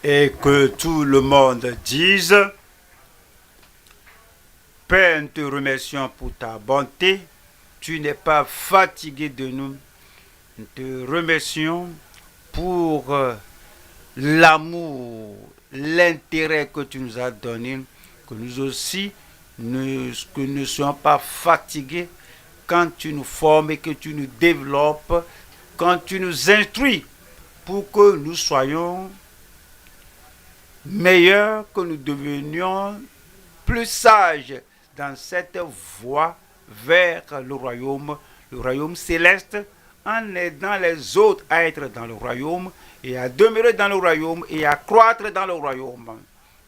Et que tout le monde dise: Père, nous te remercions pour ta bonté. Tu n'es pas fatigué de nous. Nous te remercions pour l'amour, l'intérêt que tu nous as donné, que nous aussi, que nous ne soyons pas fatigués quand tu nous formes et que tu nous développes, quand tu nous instruis pour que nous soyons meilleurs, que nous devenions plus sages dans cette voie vers le royaume céleste, en aidant les autres à être dans le royaume et à demeurer dans le royaume et à croître dans le royaume.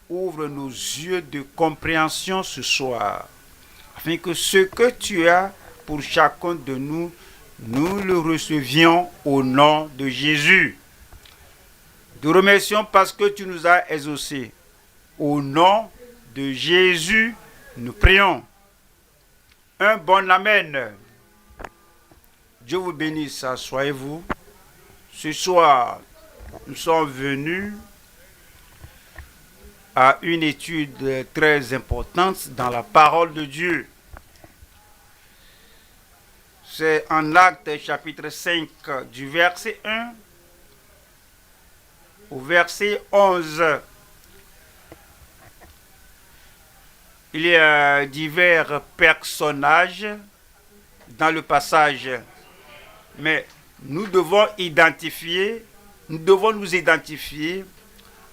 Ouvre nos yeux de compréhension ce soir, afin que ce que tu as pour chacun de nous, nous le recevions au nom de Jésus. Nous te remercions parce que tu nous as exaucés. Au nom de Jésus, nous prions. Un bon Amen. Dieu vous bénisse, asseyez-vous. Ce soir, nous sommes venus à une étude très importante dans la parole de Dieu. C'est en Actes chapitre 5 du verset 1 au verset 11. Il y a divers personnages dans le passage, mais nous devons nous identifier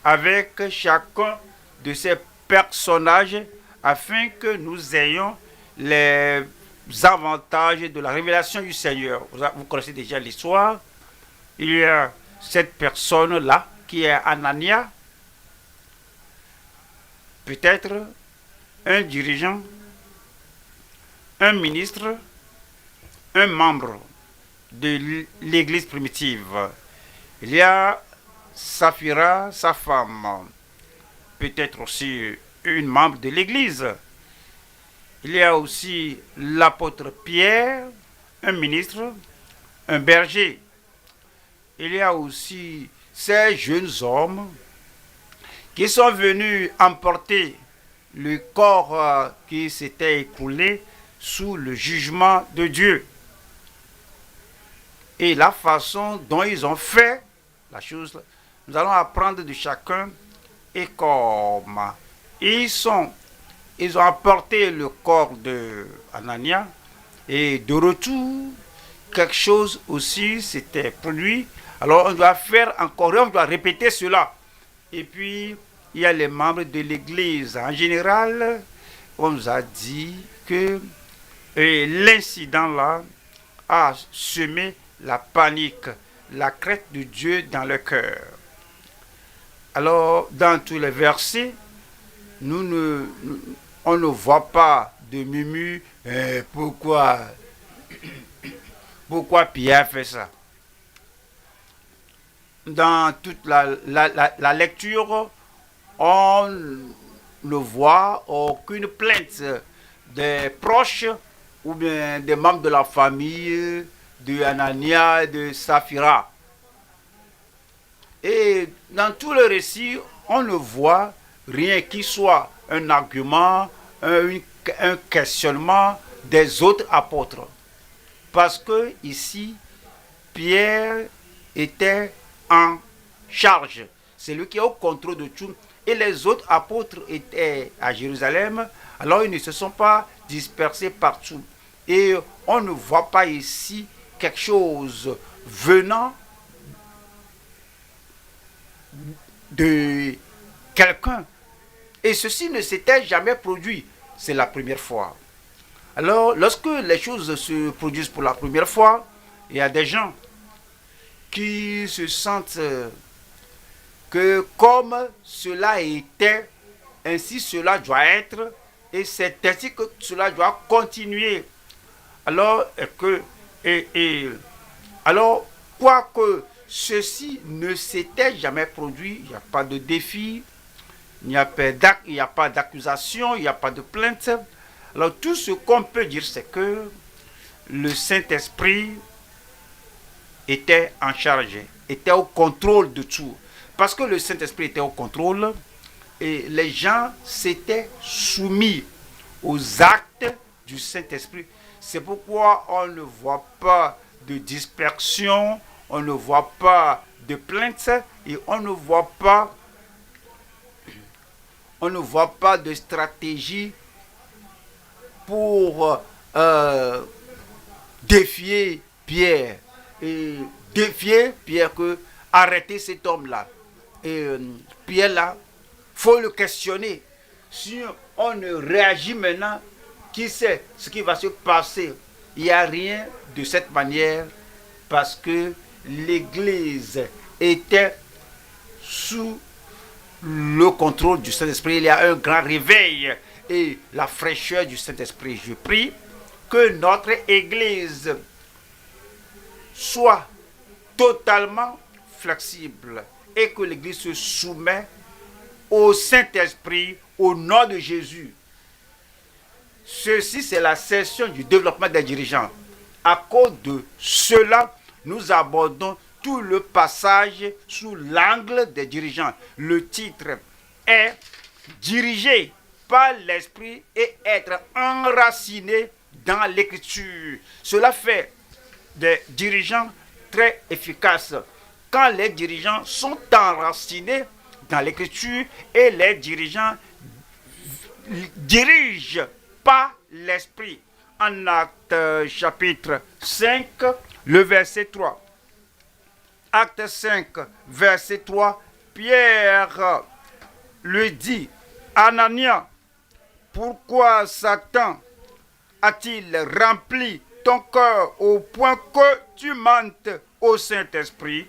avec chacun de ces personnages afin que nous ayons les avantages de la révélation du Seigneur. Vous connaissez déjà l'histoire. Il y a cette personne-là qui est Anania, peut-être un dirigeant, un ministre, un membre de l'église primitive. Il y a Saphira, sa femme, peut-être aussi une membre de l'église. Il y a aussi l'apôtre Pierre, un ministre, un berger. Il y a aussi ces jeunes hommes qui sont venus emporter le corps qui s'était écoulé sous le jugement de Dieu. Et la façon dont ils ont fait la chose, nous allons apprendre de chacun. Et comme ils ont apporté le corps de Anania, et de retour, quelque chose aussi s'était produit. Alors on doit faire encore, on doit répéter cela. Et puis, il y a les membres de l'église. En général, on nous a dit que l'incident là a semé la panique, la crainte de Dieu dans le cœur. Alors, dans tous les versets, on ne voit pas de murmure. Pourquoi Pierre fait ça? Dans toute la lecture, on ne voit aucune plainte des proches ou bien des membres de la famille de Anania et de Saphira. Et dans tout le récit, on ne voit rien qui soit un argument, un questionnement des autres apôtres. Parce que ici, Pierre était en charge. C'est lui qui est au contrôle de tout. Et les autres apôtres étaient à Jérusalem. Alors ils ne se sont pas dispersés partout. Et on ne voit pas ici quelque chose venant de quelqu'un. Et ceci ne s'était jamais produit. C'est la première fois. Alors, lorsque les choses se produisent pour la première fois, il y a des gens qui se sentent que comme cela était, ainsi cela doit être, et c'est ainsi que cela doit continuer. Alors, alors, quoique ceci ne s'était jamais produit, il n'y a pas de défi, il n'y a pas d'accusation, il n'y a pas de plainte. Alors tout ce qu'on peut dire, c'est que le Saint-Esprit était en charge, était au contrôle de tout. parce que le Saint-Esprit était au contrôle et les gens s'étaient soumis aux actes du Saint-Esprit. C'est pourquoi on ne voit pas de dispersion, on ne voit pas de plainte et on ne voit pas de stratégie pour défier Pierre et défier Pierre que arrêter cet homme-là. Et Pierre là, faut le questionner. Si on ne réagit maintenant, qui sait ce qui va se passer? Il n'y a rien de cette manière parce que l'Église était sous le contrôle du Saint-Esprit. Il y a un grand réveil et la fraîcheur du Saint-Esprit. Je prie que notre Église soit totalement flexible et que l'Église se soumette au Saint-Esprit au nom de Jésus. Ceci, c'est la session du développement des dirigeants. À cause de cela, nous abordons tout le passage sous l'angle des dirigeants. Le titre est Diriger par l'Esprit et être enraciné dans l'Écriture. Cela fait des dirigeants très efficaces. Quand les dirigeants sont enracinés dans l'Écriture et les dirigeants dirigent par l'Esprit. En Actes chapitre 5, le verset 3. Acte 5, verset 3, Pierre lui dit, Anania, pourquoi Satan a-t-il rempli ton cœur au point que tu mentes au Saint-Esprit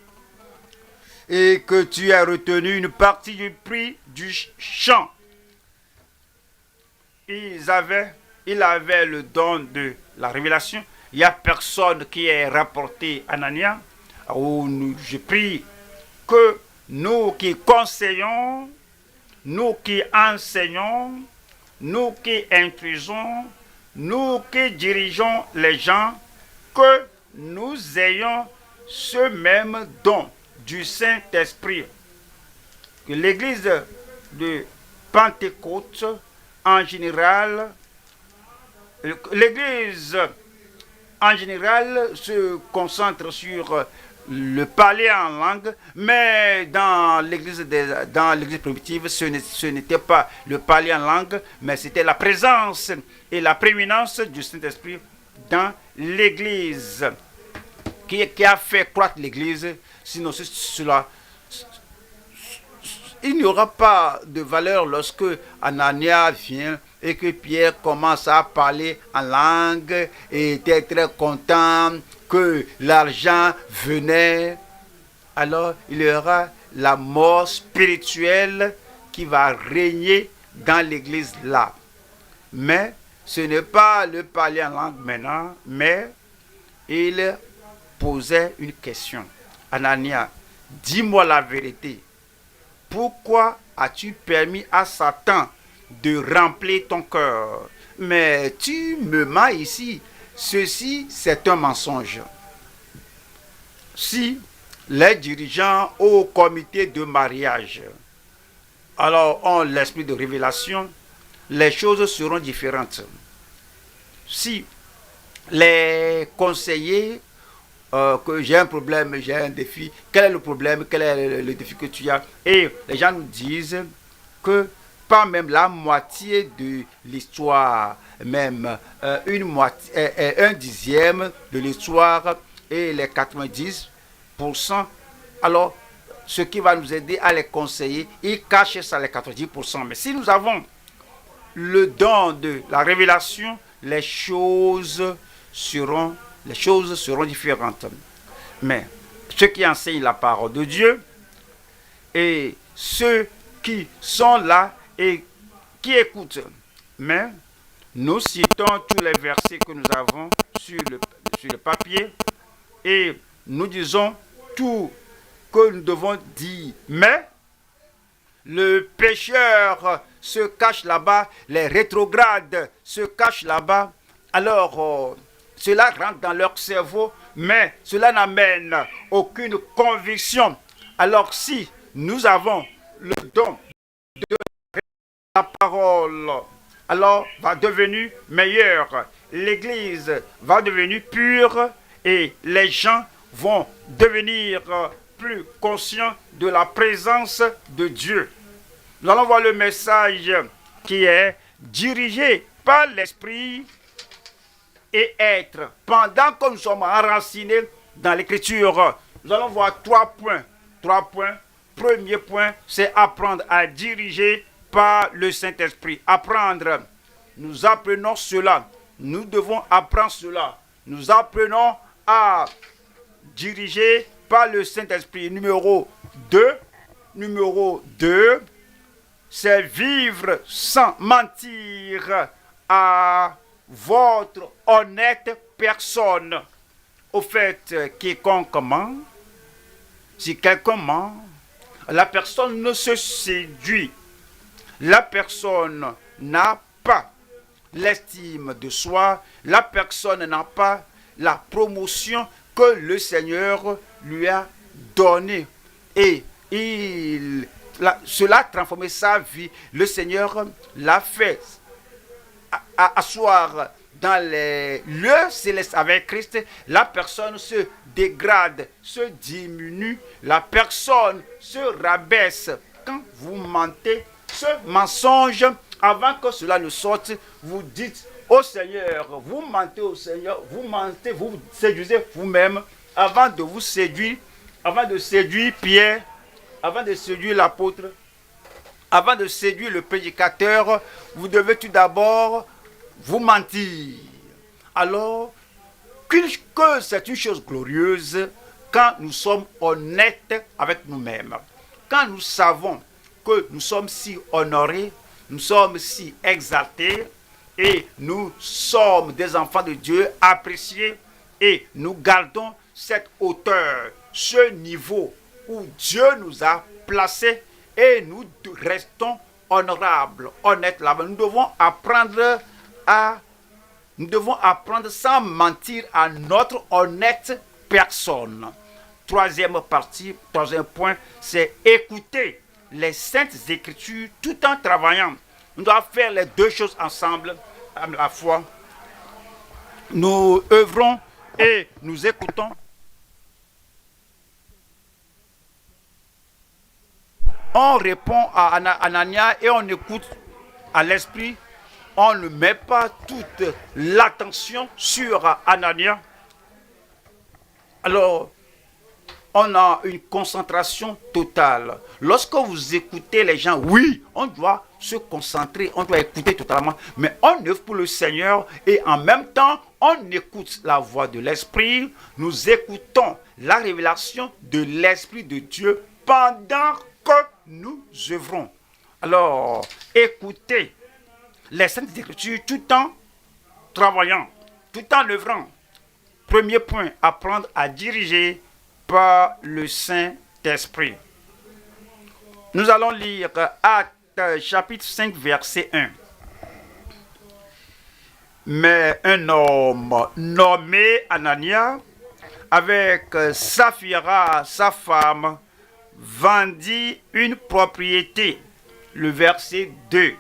et que tu as retenu une partie du prix du champ? Il avait le don de la révélation. Il n'y a personne qui ait rapporté Anania. Je prie que nous qui conseillons, nous qui enseignons, nous qui instruisons, nous qui dirigeons les gens, que nous ayons ce même don du Saint-Esprit. Que l'Église de Pentecôte, en général, l'Église en général se concentre sur le parler en langue, mais dans l'Église primitive, ce n'était pas le parler en langue, mais c'était la présence et la prééminence du Saint-Esprit dans l'Église qui a fait croître l'Église. Sinon, cela, il n'y aura pas de valeur lorsque Anania vient et que Pierre commence à parler en langue et était très content que l'argent venait. Alors il y aura la mort spirituelle qui va régner dans l'église là. Mais ce n'est pas le parler en langue maintenant, mais il posait une question. Anania, dis-moi la vérité. Pourquoi as-tu permis à Satan de remplir ton cœur? Mais tu me mens ici. Ceci, c'est un mensonge. Si les dirigeants au comité de mariage alors ont l'esprit de révélation, les choses seront différentes. Si les conseillers que j'ai un problème, j'ai un défi, quel est le problème, quel est le défi que tu as? Et les gens nous disent que pas même la moitié de l'histoire, même un dixième de l'histoire et les 90%, alors ce qui va nous aider à les conseiller, ils cachent ça les 90%. Mais si nous avons le don de la révélation, les choses seront différentes. Mais ceux qui enseignent la parole de Dieu et ceux qui sont là et qui écoutent. Mais nous citons tous les versets que nous avons sur le papier et nous disons tout que nous devons dire. Mais le pécheur se cache là-bas, les rétrogrades se cachent là-bas. Alors, cela rentre dans leur cerveau, mais cela n'amène aucune conviction. Alors si nous avons le don de la parole, alors va devenir meilleure. L'Église va devenir pure et les gens vont devenir plus conscients de la présence de Dieu. Nous allons voir le message qui est dirigé par l'Esprit et être. Pendant que nous sommes enracinés dans l'Écriture, nous allons voir 3 points. 3 points. Premier point, c'est apprendre à diriger par le Saint-Esprit. Apprendre. Nous apprenons cela. Nous devons apprendre cela. Nous apprenons à diriger par le Saint-Esprit. Numéro 2, c'est vivre sans mentir à votre honnête personne. Au fait, quiconque ment, si quelqu'un ment, la personne ne se séduit. La personne n'a pas l'estime de soi. La personne n'a pas la promotion que le Seigneur lui a donnée. Et cela a transformé sa vie. Le Seigneur l'a fait asseoir dans les lieux célestes avec Christ. La personne se dégrade, se diminue, la personne se rabaisse. Quand vous mentez, ce mensonge, avant que cela ne sorte, vous dites au Seigneur, vous mentez au Seigneur, vous mentez, vous séduisez vous-même avant de vous séduire, avant de séduire Pierre, avant de séduire l'apôtre, avant de séduire le prédicateur, vous devez tout d'abord vous mentir. Alors, que c'est une chose glorieuse quand nous sommes honnêtes avec nous-mêmes. Quand nous savons que nous sommes si honorés, nous sommes si exaltés et nous sommes des enfants de Dieu appréciés et nous gardons cette hauteur, ce niveau où Dieu nous a placés et nous restons honorables, honnêtes là-bas. Nous devons apprendre sans mentir à notre honnête personne. Troisième point, c'est écouter les saintes écritures tout en travaillant. On doit faire les deux choses ensemble à la fois. Nous œuvrons et nous écoutons. On répond à Anania et on écoute à l'esprit. On ne met pas toute l'attention sur Anania. Alors, on a une concentration totale. Lorsque vous écoutez les gens, oui, on doit se concentrer, on doit écouter totalement. Mais on œuvre pour le Seigneur et en même temps, on écoute la voix de l'Esprit. Nous écoutons la révélation de l'Esprit de Dieu pendant que nous œuvrons. Alors, écoutez les Saintes Écritures tout en travaillant, tout en œuvrant. Premier point, apprendre à diriger par le Saint-Esprit. Nous allons lire Actes chapitre 5 verset 1. Mais un homme nommé Anania, avec Saphira, sa femme, vendit une propriété. Le verset 2.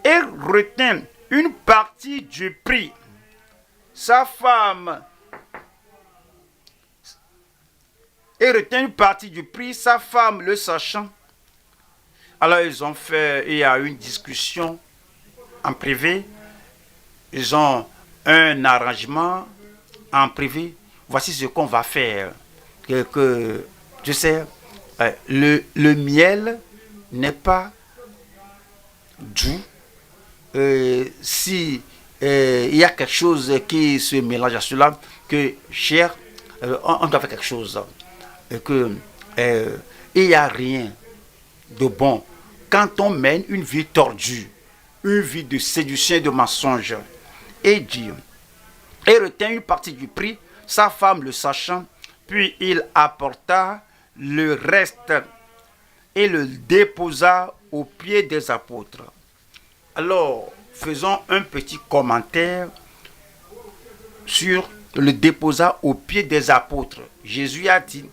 Et retint une partie du prix. Sa femme le sachant. Alors il y a une discussion en privé. Ils ont un arrangement en privé. Voici ce qu'on va faire. Je sais, le miel n'est pas doux. Si il y a quelque chose qui se mélange à cela, que cher, on doit faire quelque chose. Il n'y a rien de bon quand on mène une vie tordue, une vie de séduction et de mensonge. Et dit, et retint une partie du prix, sa femme le sachant, puis il apporta le reste et le déposa aux pieds des apôtres. Alors, faisons un petit commentaire sur le déposa aux pieds des apôtres. Jésus a dit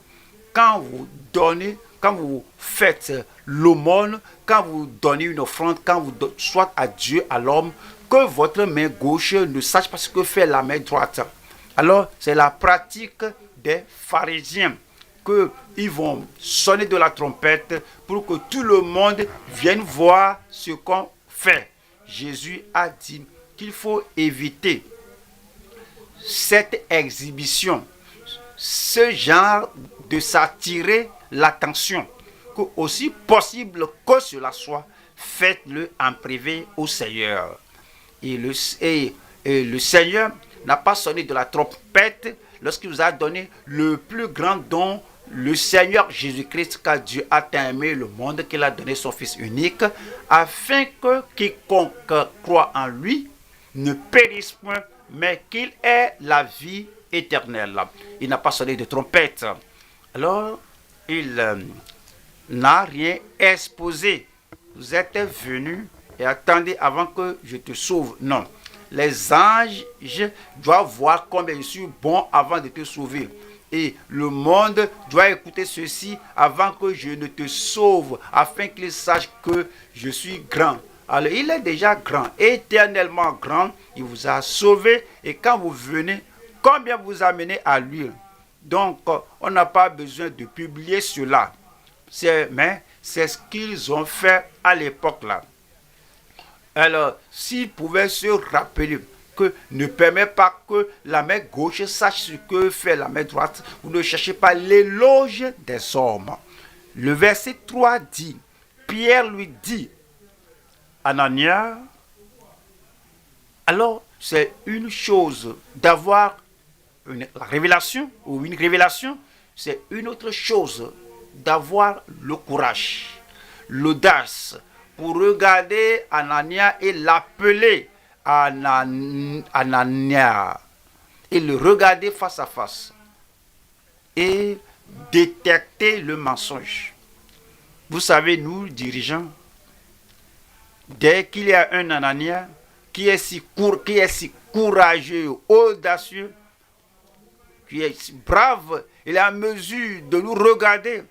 quand vous donnez, quand vous faites l'aumône, quand vous donnez une offrande, quand vous donnez, soit à Dieu, à l'homme, que votre main gauche ne sache pas ce que fait la main droite. Alors, c'est la pratique des pharisiens, qu'ils vont sonner de la trompette pour que tout le monde vienne voir ce qu'on fait. Jésus a dit qu'il faut éviter cette exhibition, ce genre de s'attirer l'attention, que aussi possible que cela soit, faites-le en privé au Seigneur. Et le Seigneur n'a pas sonné de la trompette lorsqu'il vous a donné le plus grand don, le Seigneur Jésus-Christ, car Dieu a aimé le monde qu'il a donné son Fils unique, afin que quiconque croit en lui ne périsse point, mais qu'il ait la vie éternelle. Il n'a pas sonné de trompette. Alors, il n'a rien exposé. Vous êtes venus et attendez avant que je te sauve. Non. Les anges doivent voir combien je suis bon avant de te sauver. Et le monde doit écouter ceci avant que je ne te sauve, afin qu'il sache que je suis grand. Alors, il est déjà grand, éternellement grand. Il vous a sauvé. Et quand vous venez, combien vous amenez à lui? Donc, on n'a pas besoin de publier cela. Mais c'est ce qu'ils ont fait à l'époque là. Alors, s'ils pouvaient se rappeler que ne permet pas que la main gauche sache ce que fait la main droite, vous ne cherchez pas l'éloge des hommes. Le verset 3 dit, Pierre lui dit, Anania, alors c'est une chose d'avoir une révélation ou une révélation, c'est une autre chose d'avoir le courage, l'audace pour regarder Anania et l'appeler Anania et le regarder face à face et détecter le mensonge. Vous savez, nous, dirigeants, dès qu'il y a un Anania qui est si courageux, audacieux, qui est si brave, il est en mesure de nous regarder.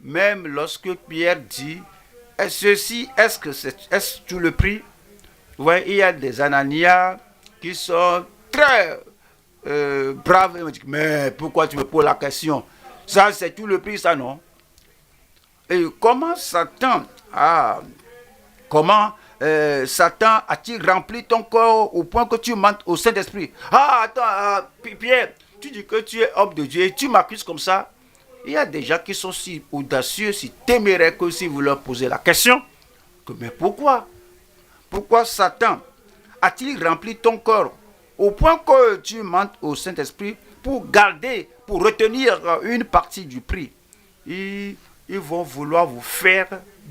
Même lorsque Pierre dit, est-ce tout le prix? Ouais, il y a des Ananias qui sont très braves. Ils me disent, mais pourquoi tu me poses la question? Ça, c'est tout le prix, ça, non? Et comment Satan a-t-il rempli ton corps au point que tu mentes au Saint-Esprit? Ah, attends, Pierre, tu dis que tu es homme de Dieu et tu m'accuses comme ça. Il y a des gens qui sont si audacieux, si téméraires que si vous leur posez la question, mais pourquoi? Pourquoi Satan a-t-il rempli ton corps au point que tu mentes au Saint-Esprit pour retenir une partie du prix? Ils vont vouloir vous faire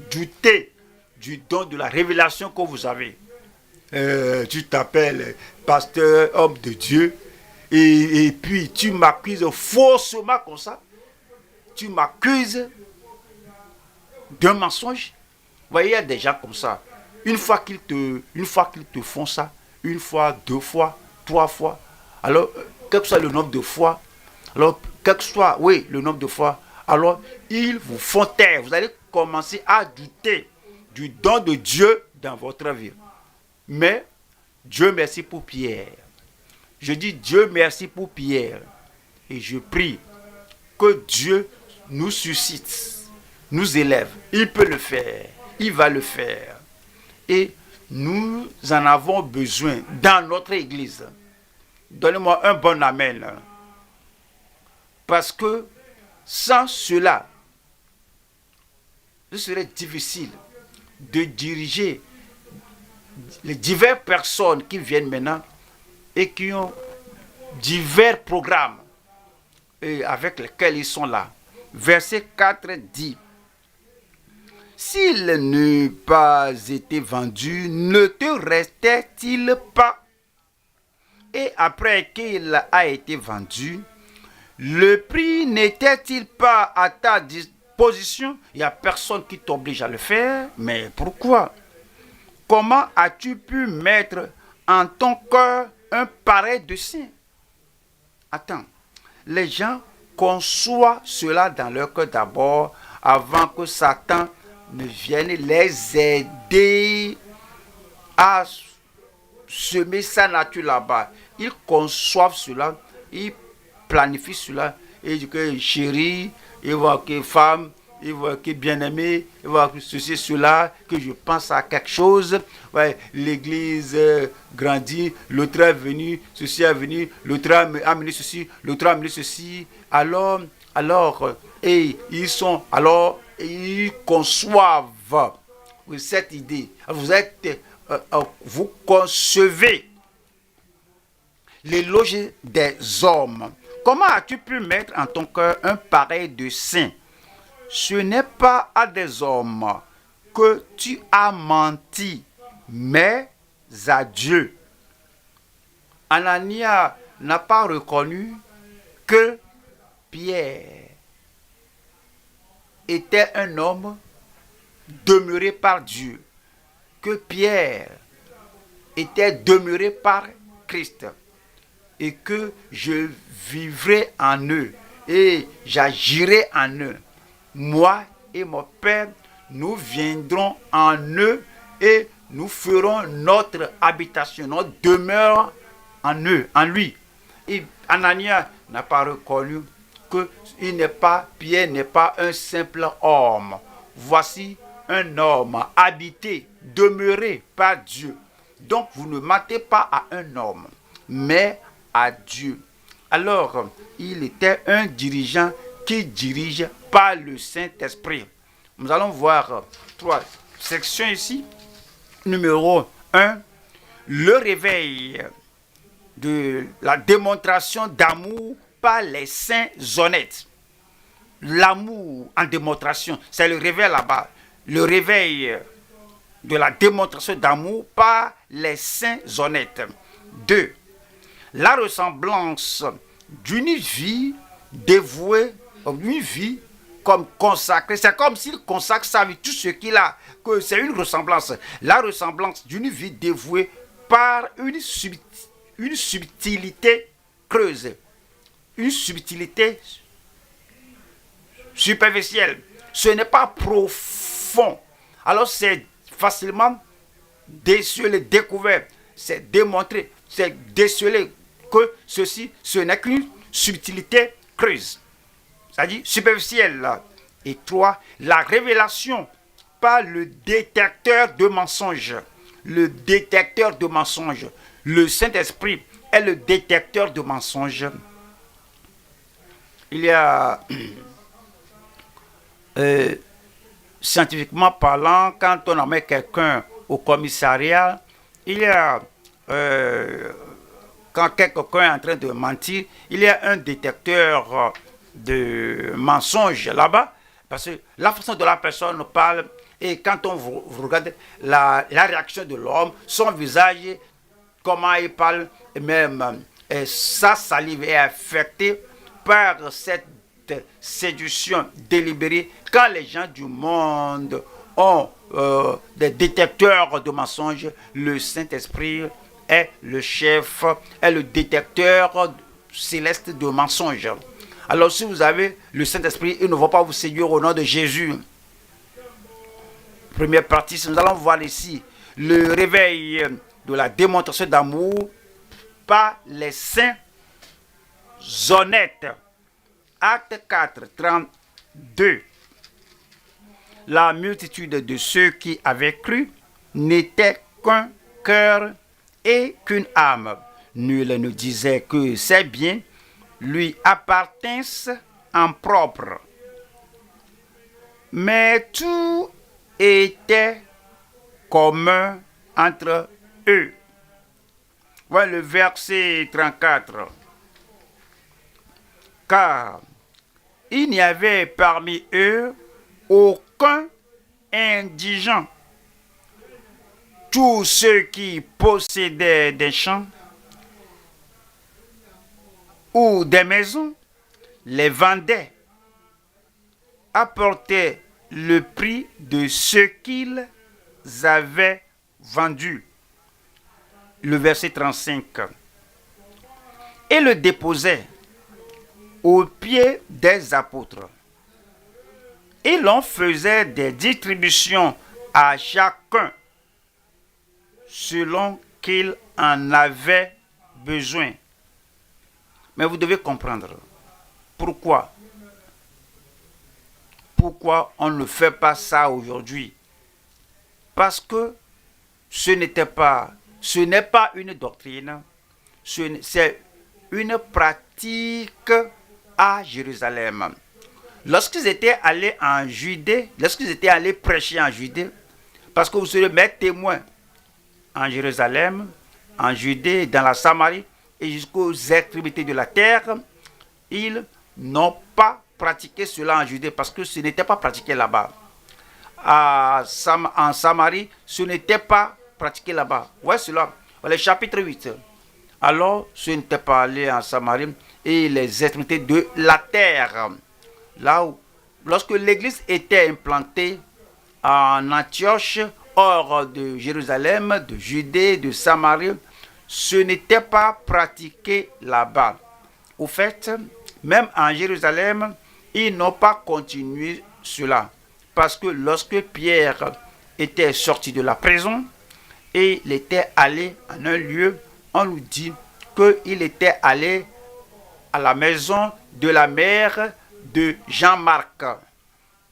douter du don de la révélation que vous avez. Tu t'appelles pasteur, homme de Dieu, et puis tu m'accuses faussement comme ça. Tu m'accuses d'un mensonge. Vous voyez, il y a des gens comme ça. Une fois qu'ils te font ça, une fois, deux fois, trois fois, alors, quel que soit le nombre de fois, alors, quel que soit, oui, le nombre de fois, alors, ils vous font taire. Vous allez commencer à douter du don de Dieu dans votre vie. Mais, Dieu merci pour Pierre. Je dis Dieu merci pour Pierre. Et je prie que Dieu nous suscite, nous élève. Il peut le faire. Il va le faire. Et nous en avons besoin dans notre église. Donnez-moi un bon amen. Parce que sans cela, ce serait difficile de diriger les diverses personnes qui viennent maintenant et qui ont divers programmes et avec lesquels ils sont là. Verset 4 dit, s'il n'eût pas été vendu, ne te restait-il pas? Et après qu'il a été vendu, le prix n'était-il pas à ta disposition? Il n'y a personne qui t'oblige à le faire, mais pourquoi? Comment as-tu pu mettre en ton cœur un pareil dessein? Attends, les gens conçoivent cela dans leur cœur d'abord, avant que Satan ne vienne les aider à semer sa nature là-bas. Ils conçoivent cela, ils planifient cela, et disent que chérie, ils voient que femme, ils voient que bien-aimé, ils voient que ceci, cela, que je pense à quelque chose. Ouais, l'église grandit, l'autre est venu, ceci est venu, l'autre a amené ceci, l'autre a amené ceci. Et ils conçoivent cette idée. Vous concevez l'éloge des hommes. Comment as-tu pu mettre en ton cœur un pareil dessein? Ce n'est pas à des hommes que tu as menti, mais à Dieu. Anania n'a pas reconnu que Pierre était un homme demeuré par Dieu, que Pierre était demeuré par Christ, et que je vivrai en eux et j'agirai en eux. Moi et mon Père, nous viendrons en eux et nous ferons notre habitation, notre demeure en eux, en lui. Et Anania n'a pas reconnu que Pierre n'est pas un simple homme. Voici un homme habité, demeuré par Dieu. Donc vous ne mentez pas à un homme, mais à Dieu. Alors, il était un dirigeant qui dirige par le Saint-Esprit. Nous allons voir 3 sections ici. Numéro 1, le réveil de la démonstration d'amour par les saints honnêtes. L'amour en démonstration, c'est le réveil là-bas. Le réveil de la démonstration d'amour par les saints honnêtes. 2, la ressemblance d'une vie dévouée, d'une vie comme consacrée. C'est comme s'il consacre sa vie, tout ce qu'il a, que c'est une ressemblance. La ressemblance d'une vie dévouée par une subtilité creuse, une subtilité superficielle. Ce n'est pas profond. Alors c'est facilement décelé, découvert, c'est démontré, c'est décelé que ceci, ce n'est qu'une subtilité creuse, c'est-à-dire superficielle. Et 3, la révélation par le détecteur de mensonges. Le détecteur de mensonges. Le Saint-Esprit est le détecteur de mensonges. Il y a, scientifiquement parlant, quand on amène quelqu'un au commissariat, il y a, quand quelqu'un est en train de mentir, il y a un détecteur de mensonges là-bas, parce que la façon dont la personne parle, et quand on regarde la réaction de l'homme, son visage, comment il parle, et même sa salive est affectée par cette séduction délibérée. Quand les gens du monde ont des détecteurs de mensonges, le Saint-Esprit est le chef, est le détecteur céleste de mensonges. Alors si vous avez le Saint-Esprit, il ne va pas vous séduire au nom de Jésus. Première partie, nous allons voir ici le réveil de la démonstration d'amour par les saints honnêtes. Acte 4, 32. La multitude de ceux qui avaient cru n'était qu'un cœur et qu'une âme. Nul ne disait que ses biens lui appartinssent en propre, mais tout était commun entre eux. Voilà le verset 34. Car il n'y avait parmi eux aucun indigent. Tous ceux qui possédaient des champs ou des maisons les vendaient, apportaient le prix de ce qu'ils avaient vendu. Le verset 35. Et le déposaient aux pieds des apôtres. Et l'on faisait des distributions à chacun selon qu'il en avait besoin. Mais vous devez comprendre pourquoi on ne fait pas ça aujourd'hui. Parce que ce n'est pas une doctrine, c'est une pratique à Jérusalem. Lorsqu'ils étaient allés en Judée, lorsqu'ils étaient allés prêcher en Judée, parce que vous serez mes témoins en Jérusalem, en Judée, dans la Samarie et jusqu'aux extrémités de la terre, ils n'ont pas pratiqué cela en Judée parce que ce n'était pas pratiqué là-bas. En Samarie, ce n'était pas pratiqué là-bas. Voyez cela, le chapitre 8. Alors, ce n'était pas allé en Samarie et les extrémités de la terre. Là où, lorsque l'église était implantée en Antioche, hors de Jérusalem, de Judée, de Samarie, ce n'était pas pratiqué là-bas. Au fait, même en Jérusalem, ils n'ont pas continué cela. Parce que lorsque Pierre était sorti de la prison et il était allé en un lieu, on nous dit qu'il était allé à la maison de la mère de Jean-Marc.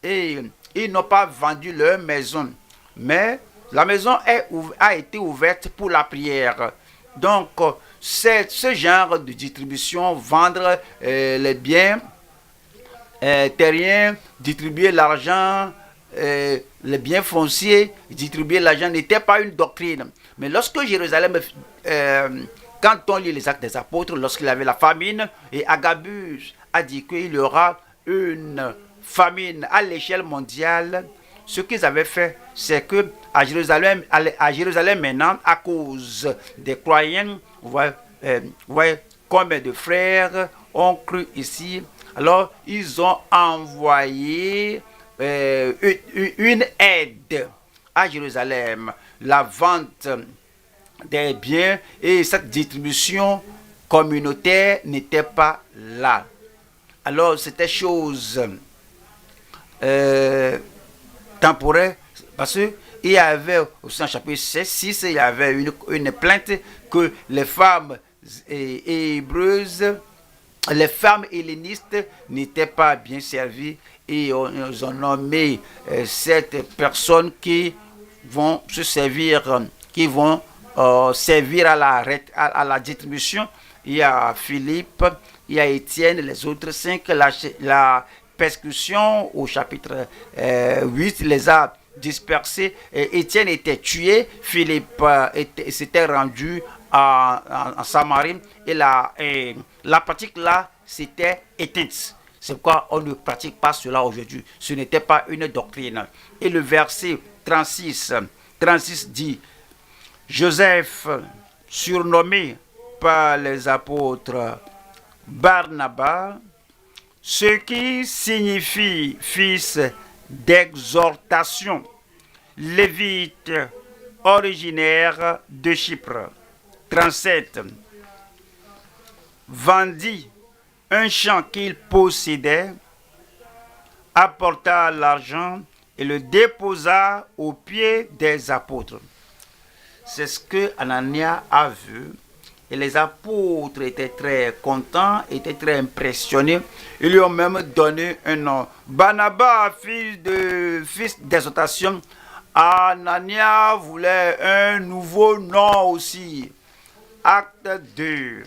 Et ils n'ont pas vendu leur maison. Mais la maison a été ouverte pour la prière. Donc, c'est ce genre de distribution, vendre les biens terriens, distribuer l'argent, les biens fonciers, distribuer l'argent n'était pas une doctrine. Mais lorsque Jérusalem, quand on lit les Actes des Apôtres, lorsqu'il y avait la famine, et Agabus a dit qu'il y aura une famine à l'échelle mondiale, ce qu'ils avaient fait, c'est que à Jérusalem maintenant, à cause des croyants, vous voyez combien de frères ont cru ici. Alors, ils ont envoyé une aide à Jérusalem, la vente des biens et cette distribution communautaire n'était pas là. Alors, c'était chose temporaire parce qu'il y avait aussi en chapitre 6, il y avait une plainte que les femmes hébreuses, les femmes hellénistes n'étaient pas bien servies et ils ont nommé 7 personnes qui vont se servir, qui vont servir à la distribution. Il y a Philippe, il y a Étienne, les autres 5. La persécution au chapitre 8 les a dispersés. Étienne était tué, Philippe s'était rendu en Samarie et la pratique là s'était éteinte. C'est pourquoi on ne pratique pas cela aujourd'hui. Ce n'était pas une doctrine. Et le verset 36 dit: Joseph, surnommé par les apôtres Barnabas, ce qui signifie fils d'exhortation, lévite originaire de Chypre. 37. Vendit un champ qu'il possédait, apporta l'argent et le déposa aux pieds des apôtres. C'est ce que Anania a vu. Et les apôtres étaient très contents, étaient très impressionnés. Ils lui ont même donné un nom. Barnabas, fils d'exhortation. Anania voulait un nouveau nom aussi. Acte 2.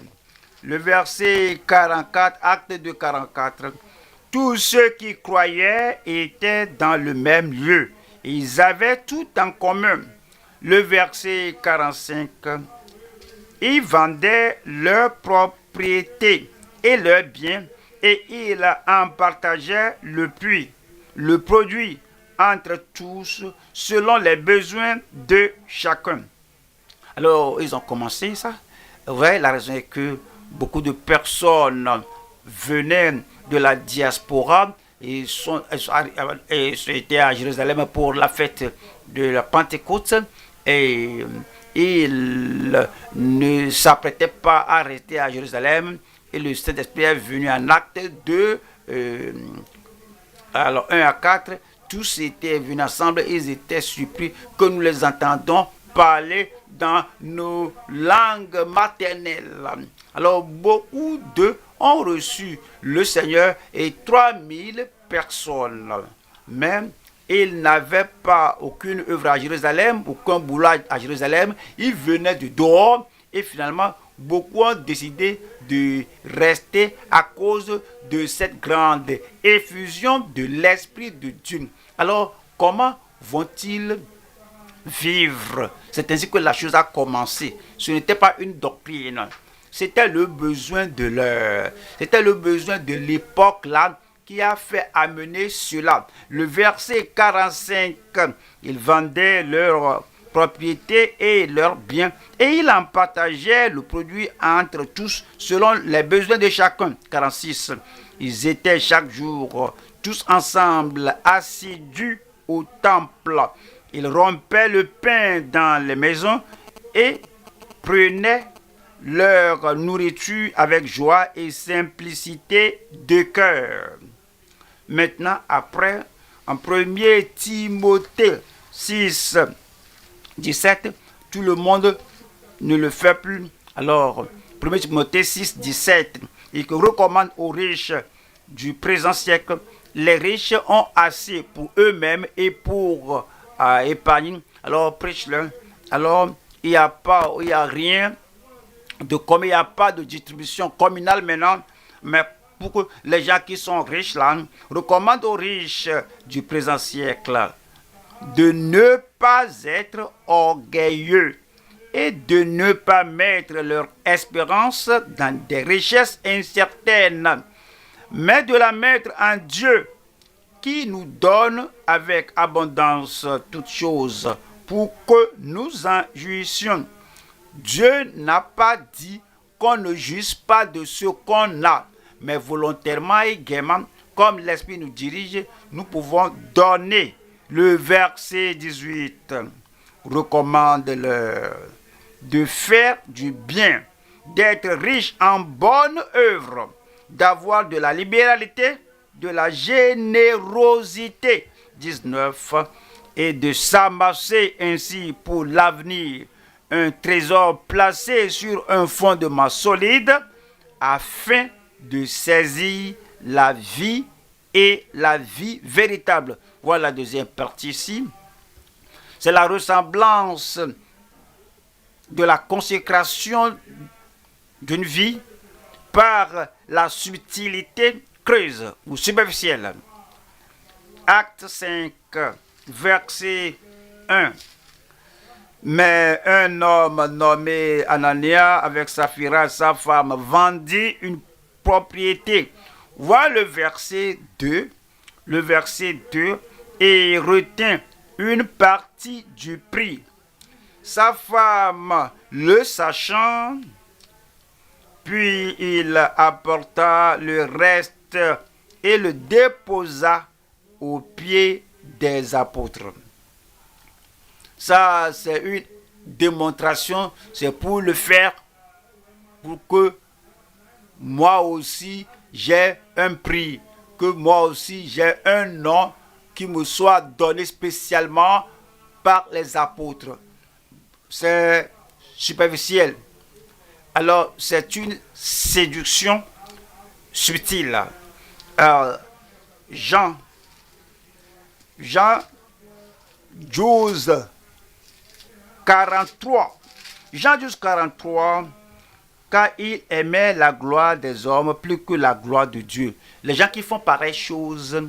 Le verset 44, acte 2, 44. Tous ceux qui croyaient étaient dans le même lieu. Ils avaient tout en commun. Le verset 45. Ils vendaient leurs propriétés et leurs biens et ils en partageaient le produit entre tous selon les besoins de chacun. Alors, ils ont commencé ça. Vous voyez, la raison est que beaucoup de personnes venaient de la diaspora et étaient à Jérusalem pour la fête de la Pentecôte et ils ne s'apprêtaient pas à rester à Jérusalem et le Saint-Esprit est venu en acte de alors 1 à 4, tous étaient venus ensemble, ils étaient surpris que nous les entendons parler dans nos langues maternelles. Alors beaucoup d'eux ont reçu le Seigneur et 3000 personnes. Mais ils n'avaient pas aucune œuvre à Jérusalem, aucun boulot à Jérusalem. Ils venaient de dehors et finalement beaucoup ont décidé de rester à cause de cette grande effusion de l'Esprit de Dieu. Alors, comment vont-ils vivre? C'est ainsi que la chose a commencé. Ce n'était pas une doctrine. C'était le besoin de l'heure. C'était le besoin de l'époque là qui a fait amener cela. Le verset 45, ils vendaient leurs propriétés et leurs biens et ils en partageaient le produit entre tous selon les besoins de chacun. 46, ils étaient chaque jour tous ensemble assidus au temple. Ils rompaient le pain dans les maisons et prenaient leur nourriture avec joie et simplicité de cœur. Maintenant, après, en 1 Timothée 6, 17, tout le monde ne le fait plus. Alors, 1 Timothée 6, 17, il recommande aux riches du présent siècle. Les riches ont assez pour eux-mêmes et pour épargner. Alors, prêche-le. Alors, il n'y a rien de commun, il n'y a pas de distribution communale maintenant, mais pour que les gens qui sont riches là, recommandent aux riches du présent siècle de ne pas être orgueilleux et de ne pas mettre leur espérance dans des richesses incertaines, mais de la mettre en Dieu qui nous donne avec abondance toutes choses pour que nous en jouissions. Dieu n'a pas dit qu'on ne jouisse pas de ce qu'on a, mais volontairement et gaiement, comme l'Esprit nous dirige, nous pouvons donner. Le verset 18 recommande-leur de faire du bien, d'être riche en bonnes œuvres, d'avoir de la libéralité, de la générosité. 19, et de s'amasser ainsi pour l'avenir un trésor placé sur un fondement solide afin de saisir la vie et la vie véritable. Voilà la deuxième partie ici. C'est la ressemblance de la consécration d'une vie par la subtilité creuse ou superficielle. Acte 5, verset 1. Mais un homme nommé Anania, avec Saphira, sa femme, vendit une propriété. Voilà le verset 2. Le verset 2. Et retint une partie du prix. Sa femme, le sachant, puis il apporta le reste et le déposa aux pieds des apôtres. Ça, c'est une démonstration, c'est pour le faire, pour que moi aussi j'ai un prix, que moi aussi j'ai un nom qui me soit donné spécialement par les apôtres. C'est superficiel. Alors, c'est une séduction subtile. Alors, Jean 12, 43. Jean 12, 43, car il aimait la gloire des hommes plus que la gloire de Dieu. Les gens qui font pareille chose,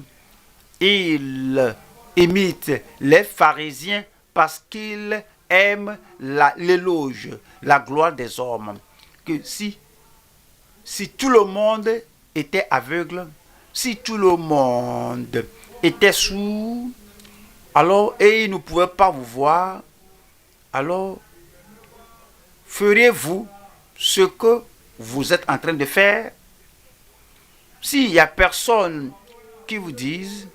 ils imitent les pharisiens parce qu'ils aiment l'éloge, la gloire des hommes. Que si tout le monde était aveugle, si tout le monde était sourd, alors, et il ne pouvait pas vous voir, alors feriez-vous ce que vous êtes en train de faire? S'il n'y a personne qui vous dise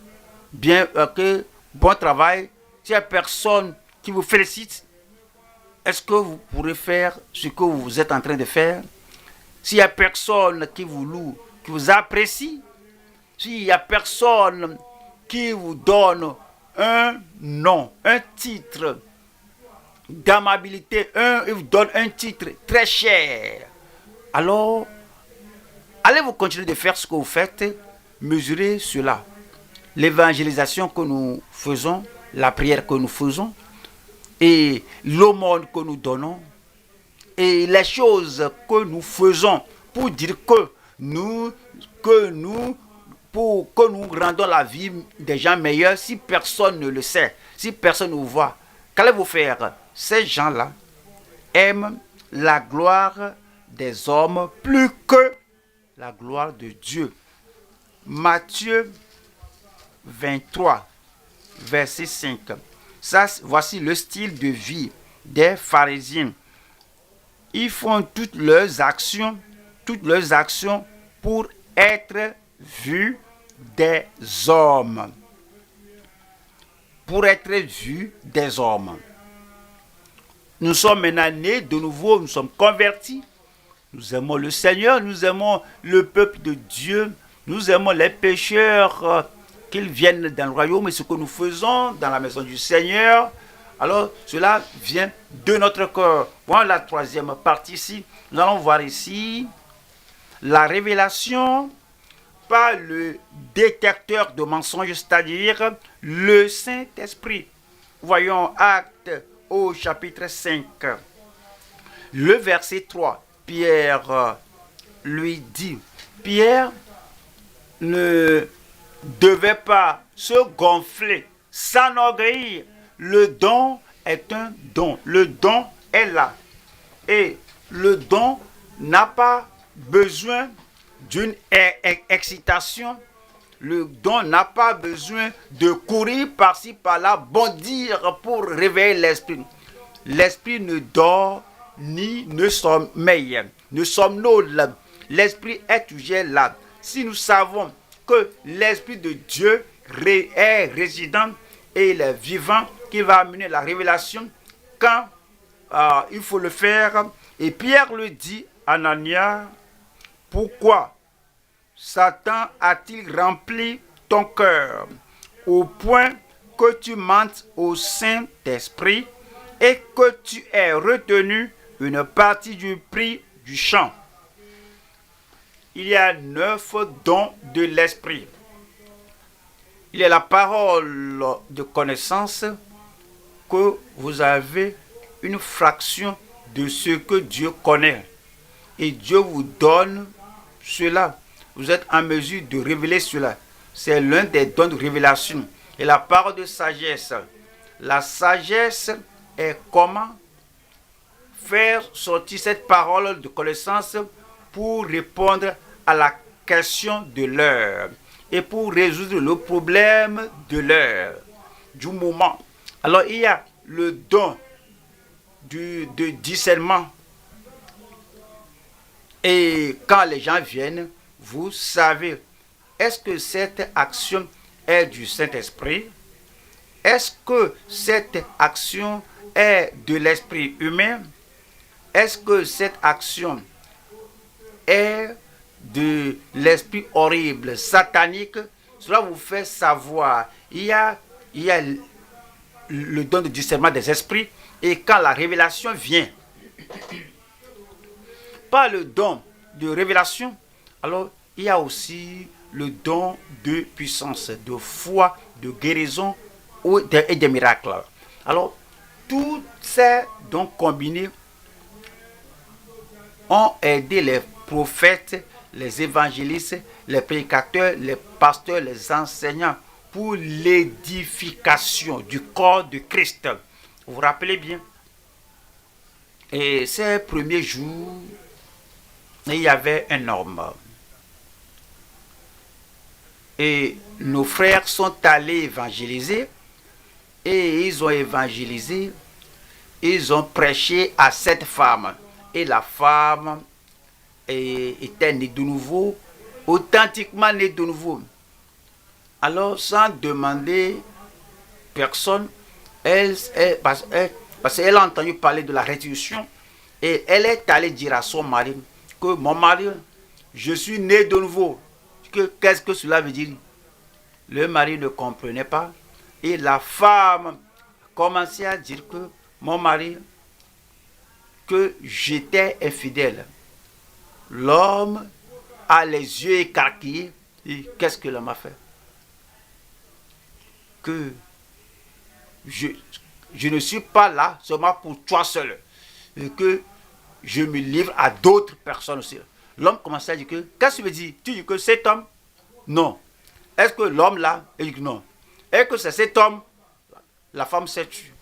bien que bon travail, s'il n'y a personne qui vous félicite, est-ce que vous pourrez faire ce que vous êtes en train de faire? s'il n'y a personne qui vous loue, qui vous apprécie, s'il n'y a personne qui vous donne un nom, un titre d'amabilité, il vous donne un titre très cher, alors allez-vous continuer de faire ce que vous faites, mesurez cela. L'évangélisation que nous faisons, la prière que nous faisons, et l'aumône que nous donnons, et les choses que nous faisons pour dire que nous rendons la vie des gens meilleure, si personne ne le sait, si personne ne vous voit, qu'allez-vous faire? Ces gens-là aiment la gloire des hommes plus que la gloire de Dieu. Matthieu 23, verset 5. Ça, voici le style de vie des pharisiens. Ils font toutes leurs actions pour être vus des hommes. Pour être vus des hommes. Nous sommes maintenant nés de nouveau, nous sommes convertis. Nous aimons le Seigneur, nous aimons le peuple de Dieu, nous aimons les pécheurs, qu'ils viennent dans le royaume, et ce que nous faisons dans la maison du Seigneur, alors cela vient de notre cœur. Voilà la troisième partie ici. Nous allons voir ici la révélation par le détecteur de mensonges, c'est-à-dire le Saint-Esprit. Voyons Actes au chapitre 5, le verset 3. Pierre lui dit, Pierre ne devait pas se gonfler, s'enorgueillir. Le don est un don. Le don est là. Et le don n'a pas besoin d'une excitation. Le don n'a pas besoin de courir par-ci, par-là, bondir pour réveiller l'esprit. L'esprit ne dort ni ne sommeille, ne somnole. L'esprit est toujours là. Si nous savons que l'Esprit de Dieu est résident et il est vivant, qui va amener la révélation quand il faut le faire. Et Pierre le dit, Anania, pourquoi Satan a-t-il rempli ton cœur au point que tu mentes au Saint-Esprit et que tu aies retenu une partie du prix du champ? Il y a 9 dons de l'esprit. Il y a la parole de connaissance, que vous avez une fraction de ce que Dieu connaît. Et Dieu vous donne cela. Vous êtes en mesure de révéler cela. C'est l'un des dons de révélation. Et la parole de sagesse. La sagesse est comment faire sortir cette parole de connaissance pour répondre à la question de l'heure et pour résoudre le problème de l'heure, du moment. Alors il y a le don de discernement. Et quand les gens viennent, vous savez, est-ce que cette action est du Saint-Esprit? Est-ce que cette action est de l'esprit humain? Est-ce que cette action est de l'esprit horrible, satanique? Cela vous fait savoir. Il y a le don de discernement des esprits, et quand la révélation vient, par le don de révélation, alors il y a aussi le don de puissance, de foi, de guérison et des miracles. Alors, tous ces dons combinés ont aidé les prophètes, les évangélistes, les prédicateurs, les pasteurs, les enseignants pour l'édification du corps de Christ. Vous vous rappelez bien? Et ces premiers jours, il y avait un homme. Et nos frères sont allés évangéliser. Et ils ont évangélisé. Ils ont prêché à cette femme. Et la femme était née de nouveau, authentiquement née de nouveau. Alors, sans demander personne, parce qu'elle a entendu parler de la résurrection, et elle est allée dire à son mari, que mon mari, je suis né de nouveau. Qu'est-ce que cela veut dire? Le mari ne comprenait pas. Et la femme commençait à dire que mon mari, que j'étais infidèle. L'homme a les yeux écarquillés. Et qu'est-ce que l'homme a fait? Que je ne suis pas là seulement pour toi seul. Et que je me livre à d'autres personnes aussi. L'homme commençait à dire que, qu'est-ce que tu veux dire? Tu dis que cet homme? Non. Est-ce que l'homme là? Il dit que non. Est-ce que c'est cet homme? La femme s'est tue.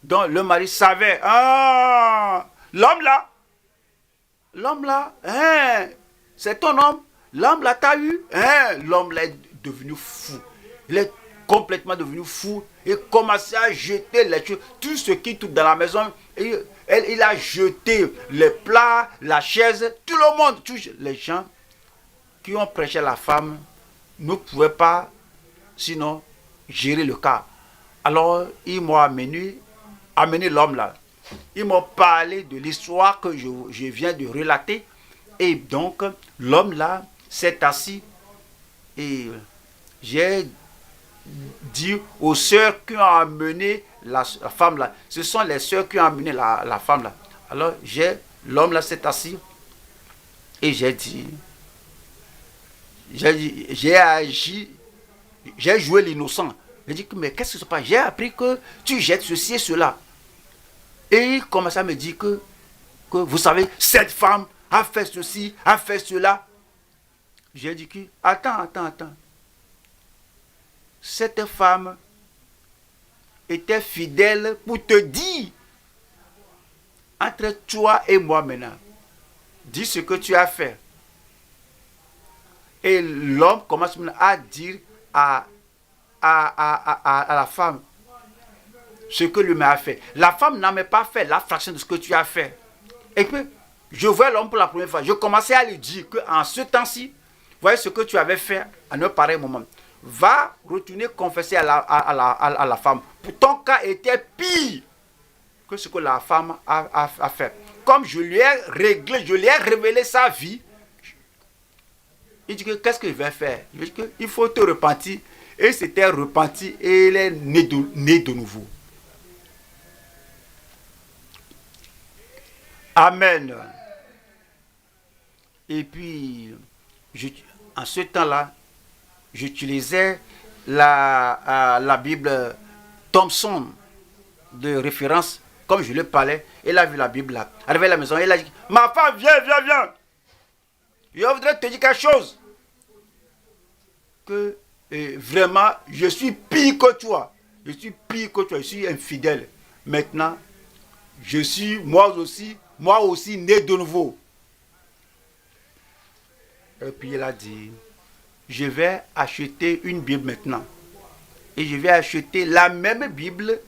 Donc le mari savait, ah, l'homme là, hein, c'est ton homme, l'homme là t'as eu, hein, l'homme là est devenu fou. Il est complètement devenu fou et commençait à jeter les choses, tout ce qui tout dans la maison. Il a jeté les plats, la chaise, tout le monde, tous les gens qui ont prêché la femme ne pouvaient pas sinon gérer le cas. Alors ils m'ont amené l'homme là. Ils m'ont parlé de l'histoire que je viens de relater. Et donc, l'homme là s'est assis. Et j'ai dit aux sœurs qui ont amené la femme là. Ce sont les sœurs qui ont amené la femme là. Alors, l'homme là s'est assis. Et j'ai agi, j'ai joué l'innocent. J'ai dit, mais qu'est-ce que se passe? J'ai appris que tu jettes ceci et cela. Et il commence à me dire que vous savez, cette femme a fait ceci, a fait cela. J'ai dit que, attends. Cette femme était fidèle pour te dire, entre toi et moi maintenant, dis ce que tu as fait. Et l'homme commence à dire à la femme ce que lui m'a fait. La femme n'a même pas fait la fraction de ce que tu as fait. Et puis, je vois l'homme pour la première fois. Je commençais à lui dire qu'en ce temps-ci, voyez ce que tu avais fait à un pareil moment. Va retourner confesser à la femme. Pour ton cas était pire que ce que la femme a fait. Comme je lui ai révélé sa vie, il dit que qu'est-ce que je vais faire? Il dit qu'il faut te repentir. Et c'était repenti et il est né de nouveau. Amen. Et puis, en ce temps-là, j'utilisais la Bible Thompson de référence, comme je le parlais. Il a vu la Bible là. Arrivé à la maison, il a dit, ma femme, viens. Je voudrais te dire quelque chose. Que vraiment, je suis pire que toi. Je suis infidèle. Maintenant, je suis moi aussi né de nouveau. Et puis il a dit, je vais acheter une Bible maintenant. Et je vais acheter la même Bible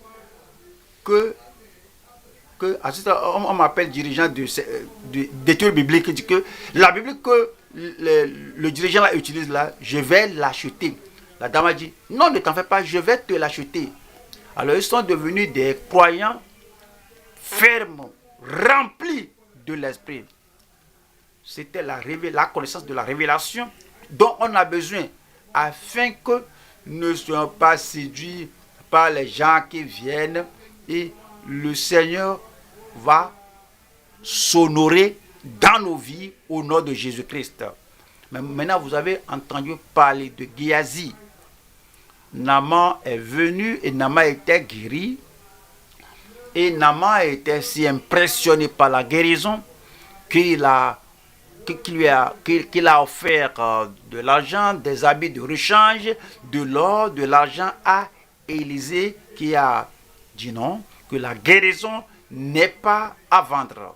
on m'appelle dirigeant d'études bibliques, dit que la Bible que le dirigeant là utilise là, je vais l'acheter. La dame a dit, non, ne t'en fais pas, je vais te l'acheter. Alors ils sont devenus des croyants fermes, remplis de l'esprit. C'était la connaissance de la révélation dont on a besoin afin que ne soyons pas séduits par les gens qui viennent et le Seigneur va s'honorer dans nos vies au nom de Jésus-Christ. Mais maintenant, vous avez entendu parler de Géasi. Naaman est venu et Naaman était guéri. Et Naaman était si impressionné par la guérison qu'il a offert de l'argent, des habits de rechange, de l'or, de l'argent à Élisée qui a dit non, que la guérison n'est pas à vendre.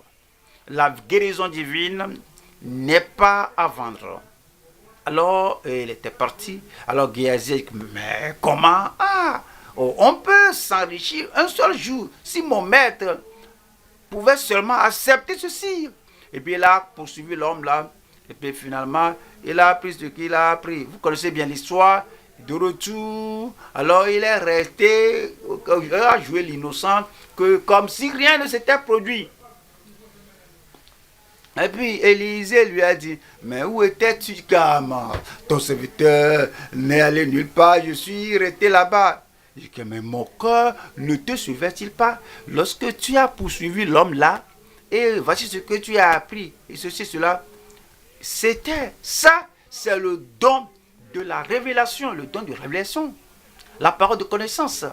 La guérison divine n'est pas à vendre. Alors, il était parti. Alors, Géasi a dit, mais comment? On peut s'enrichir un seul jour. Si mon maître pouvait seulement accepter ceci. Et puis, il a poursuivi l'homme là. Et puis, finalement, il a appris ce qu'il a appris. Vous connaissez bien l'histoire. De retour, alors il est resté à jouer l'innocent, comme si rien ne s'était produit. Et puis Élisée lui a dit, mais où étais-tu, car ton serviteur n'est allé nulle part, je suis resté là-bas. Il dit, mais mon cœur ne te suivait-il pas lorsque tu as poursuivi l'homme là, et voici ce que tu as appris, et ceci, cela. C'était ça, c'est le don de la révélation, le don de révélation, la parole de connaissance.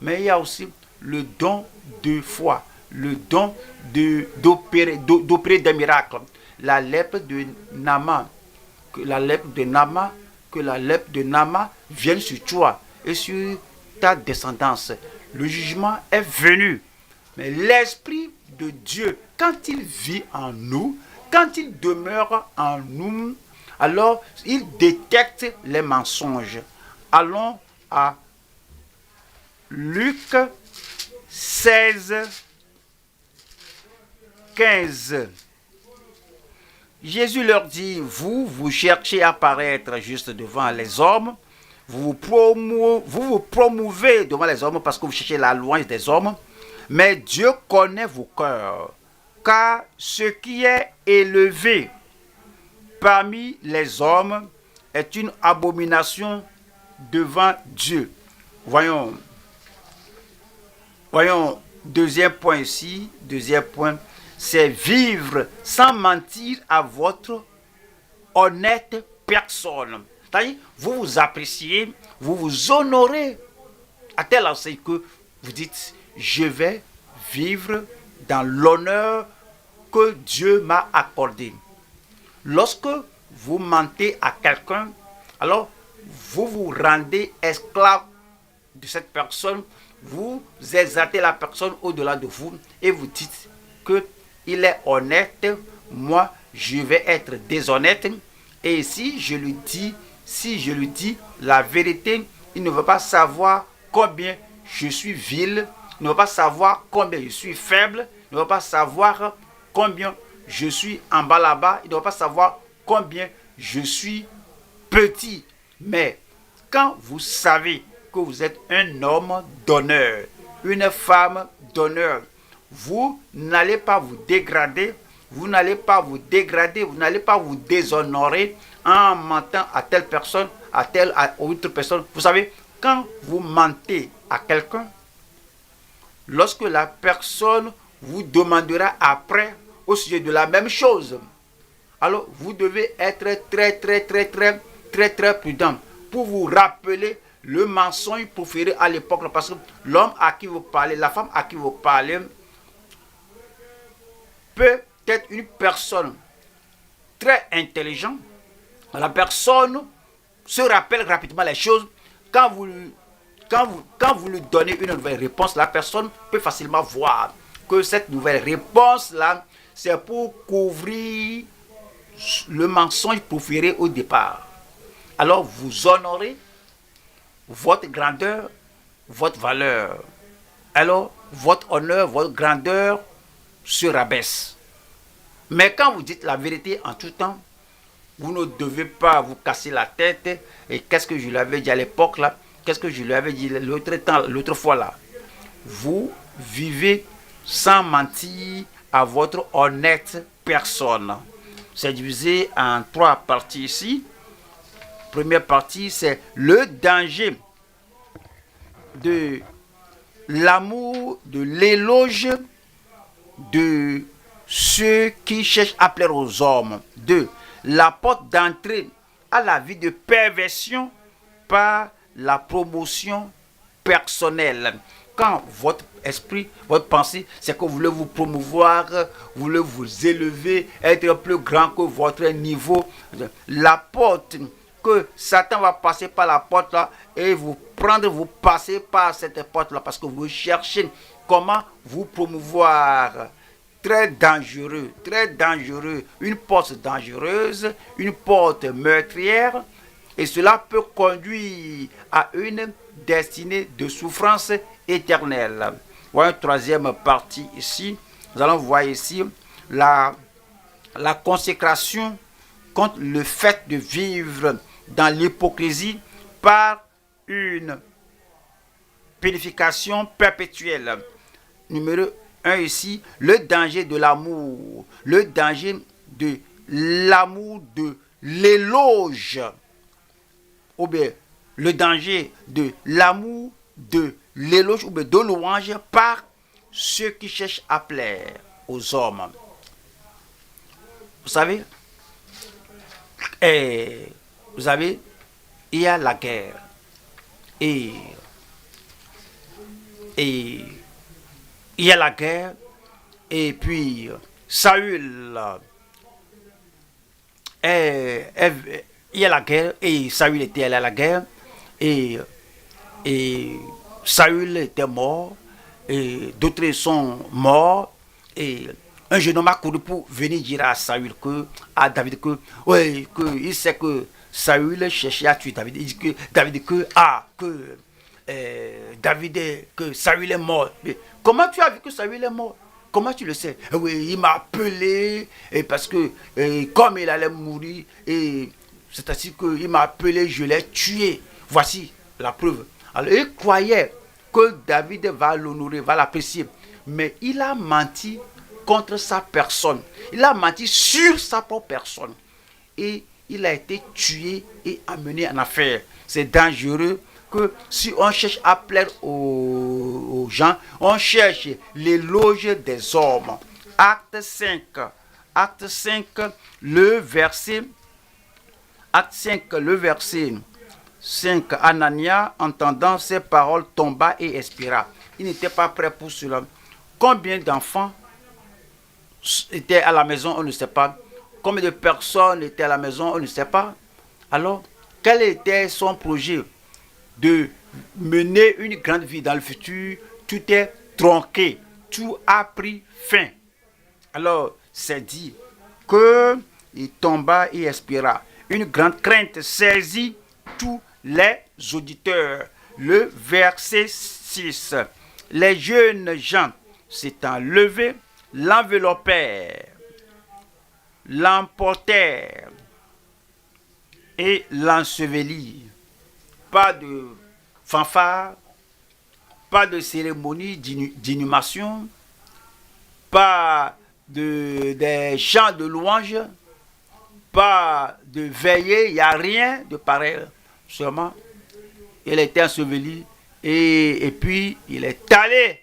Mais il y a aussi le don de foi, le don d'opérer des miracles. La lèpre de Nama, que la lèpre de Nama vienne sur toi et sur ta descendance. Le jugement est venu. Mais l'Esprit de Dieu, quand il vit en nous, quand il demeure en nous, alors il détecte les mensonges. Allons à Luc 16, 15. Jésus leur dit, vous cherchez à paraître juste devant les hommes, vous vous promouvez devant les hommes parce que vous cherchez la louange des hommes, mais Dieu connaît vos cœurs, car ce qui est élevé parmi les hommes est une abomination devant Dieu. Voyons, deuxième point ici, c'est vivre sans mentir à votre honnête personne. C'est-à-dire, vous vous appréciez, vous vous honorez à tel enseigne que vous dites, je vais vivre dans l'honneur que Dieu m'a accordé. Lorsque vous mentez à quelqu'un, alors vous vous rendez esclave de cette personne, vous exaltez la personne au-delà de vous et vous dites qu'il est honnête, moi je vais être déshonnête, et si je lui dis la vérité, il ne veut pas savoir combien je suis vil, il ne veut pas savoir combien je suis faible, il ne veut pas savoir combien je suis en bas là-bas, il ne veut pas savoir combien je suis petit. Mais quand vous savez que vous êtes un homme d'honneur, une femme d'honneur, vous n'allez pas vous dégrader, vous n'allez pas vous déshonorer en mentant à telle personne, à autre personne. Vous savez, quand vous mentez à quelqu'un, lorsque la personne vous demandera après au sujet de la même chose, alors vous devez être très prudent pour vous rappeler le mensonge proféré à l'époque, parce que l'homme à qui vous parlez, la femme à qui vous parlez, peut être une personne très intelligente. La personne se rappelle rapidement les choses. Quand vous lui donnez une nouvelle réponse, la personne peut facilement voir que cette nouvelle réponse-là, c'est pour couvrir le mensonge proféré au départ. Alors vous honorez votre grandeur, votre valeur. Alors votre honneur, votre grandeur se rabaisse. Mais quand vous dites la vérité en tout temps, vous ne devez pas vous casser la tête. Et qu'est-ce que je lui avais dit à l'époque là? Qu'est-ce que je lui avais dit l'autre fois là? Vous vivez sans mentir à votre honnête personne. C'est divisé en 3 parties ici. Première partie, c'est le danger de l'amour, de l'éloge de ceux qui cherchent à plaire aux hommes. 2. La porte d'entrée à la vie de perversion par la promotion personnelle. Quand votre esprit, votre pensée, c'est que vous voulez vous promouvoir, vous voulez vous élever, être plus grand que votre niveau. La porte, que Satan va passer par la porte là et vous passer par cette porte là parce que vous cherchez comment vous promouvoir. Très dangereux, une porte dangereuse, une porte meurtrière, et cela peut conduire à une destinée de souffrance éternelle. Voilà une troisième partie ici. Nous allons voir ici la consécration contre le fait de vivre dans l'hypocrisie par une purification perpétuelle. Numéro 1 ici, le danger de l'amour. Le danger de l'amour de l'éloge, ou bien le danger de l'amour de l'éloge ou bien de louange par ceux qui cherchent à plaire aux hommes. Vous savez, il y a la guerre. Et il y a la guerre. Et puis, Saül, il y a la guerre. Et Saül était allé à la guerre. Et, et Saül était mort. Et d'autres sont morts. Et un jeune homme a couru pour venir dire à Saül à David ouais, il sait que Saül cherchait à tuer David. Il dit que David que Saül est mort. Mais comment tu as vu que Saül est mort? Comment tu le sais? Oui, il m'a appelé et parce que comme il allait mourir, et c'est-à-dire qu'il m'a appelé, je l'ai tué. Voici la preuve. Alors il croyait que David va l'honorer, va l'apprécier. Mais il a menti contre sa personne. Il a menti sur sa propre personne. Et il a été tué et amené en affaire. C'est dangereux que si on cherche à plaire aux gens, on cherche l'éloge des hommes. Acte 5. Acte 5, le verset 5. Anania, entendant ces paroles, tomba et expira. Il n'était pas prêt pour cela. Combien d'enfants étaient à la maison, on ne sait pas. Combien de personnes étaient à la maison, on ne sait pas. Alors, quel était son projet de mener une grande vie dans le futur? Tout est tronqué, tout a pris fin. Alors, c'est dit qu'il tomba et expira. Une grande crainte saisit tous les auditeurs. Le verset 6. Les jeunes gens s'étant levés, l'enveloppèrent, l'emportèrent et l'ensevelirent. Pas de fanfare, pas de cérémonie d'inhumation, pas des chants de louange, pas de veillée, il n'y a rien de pareil. Seulement, il a été enseveli et puis il est allé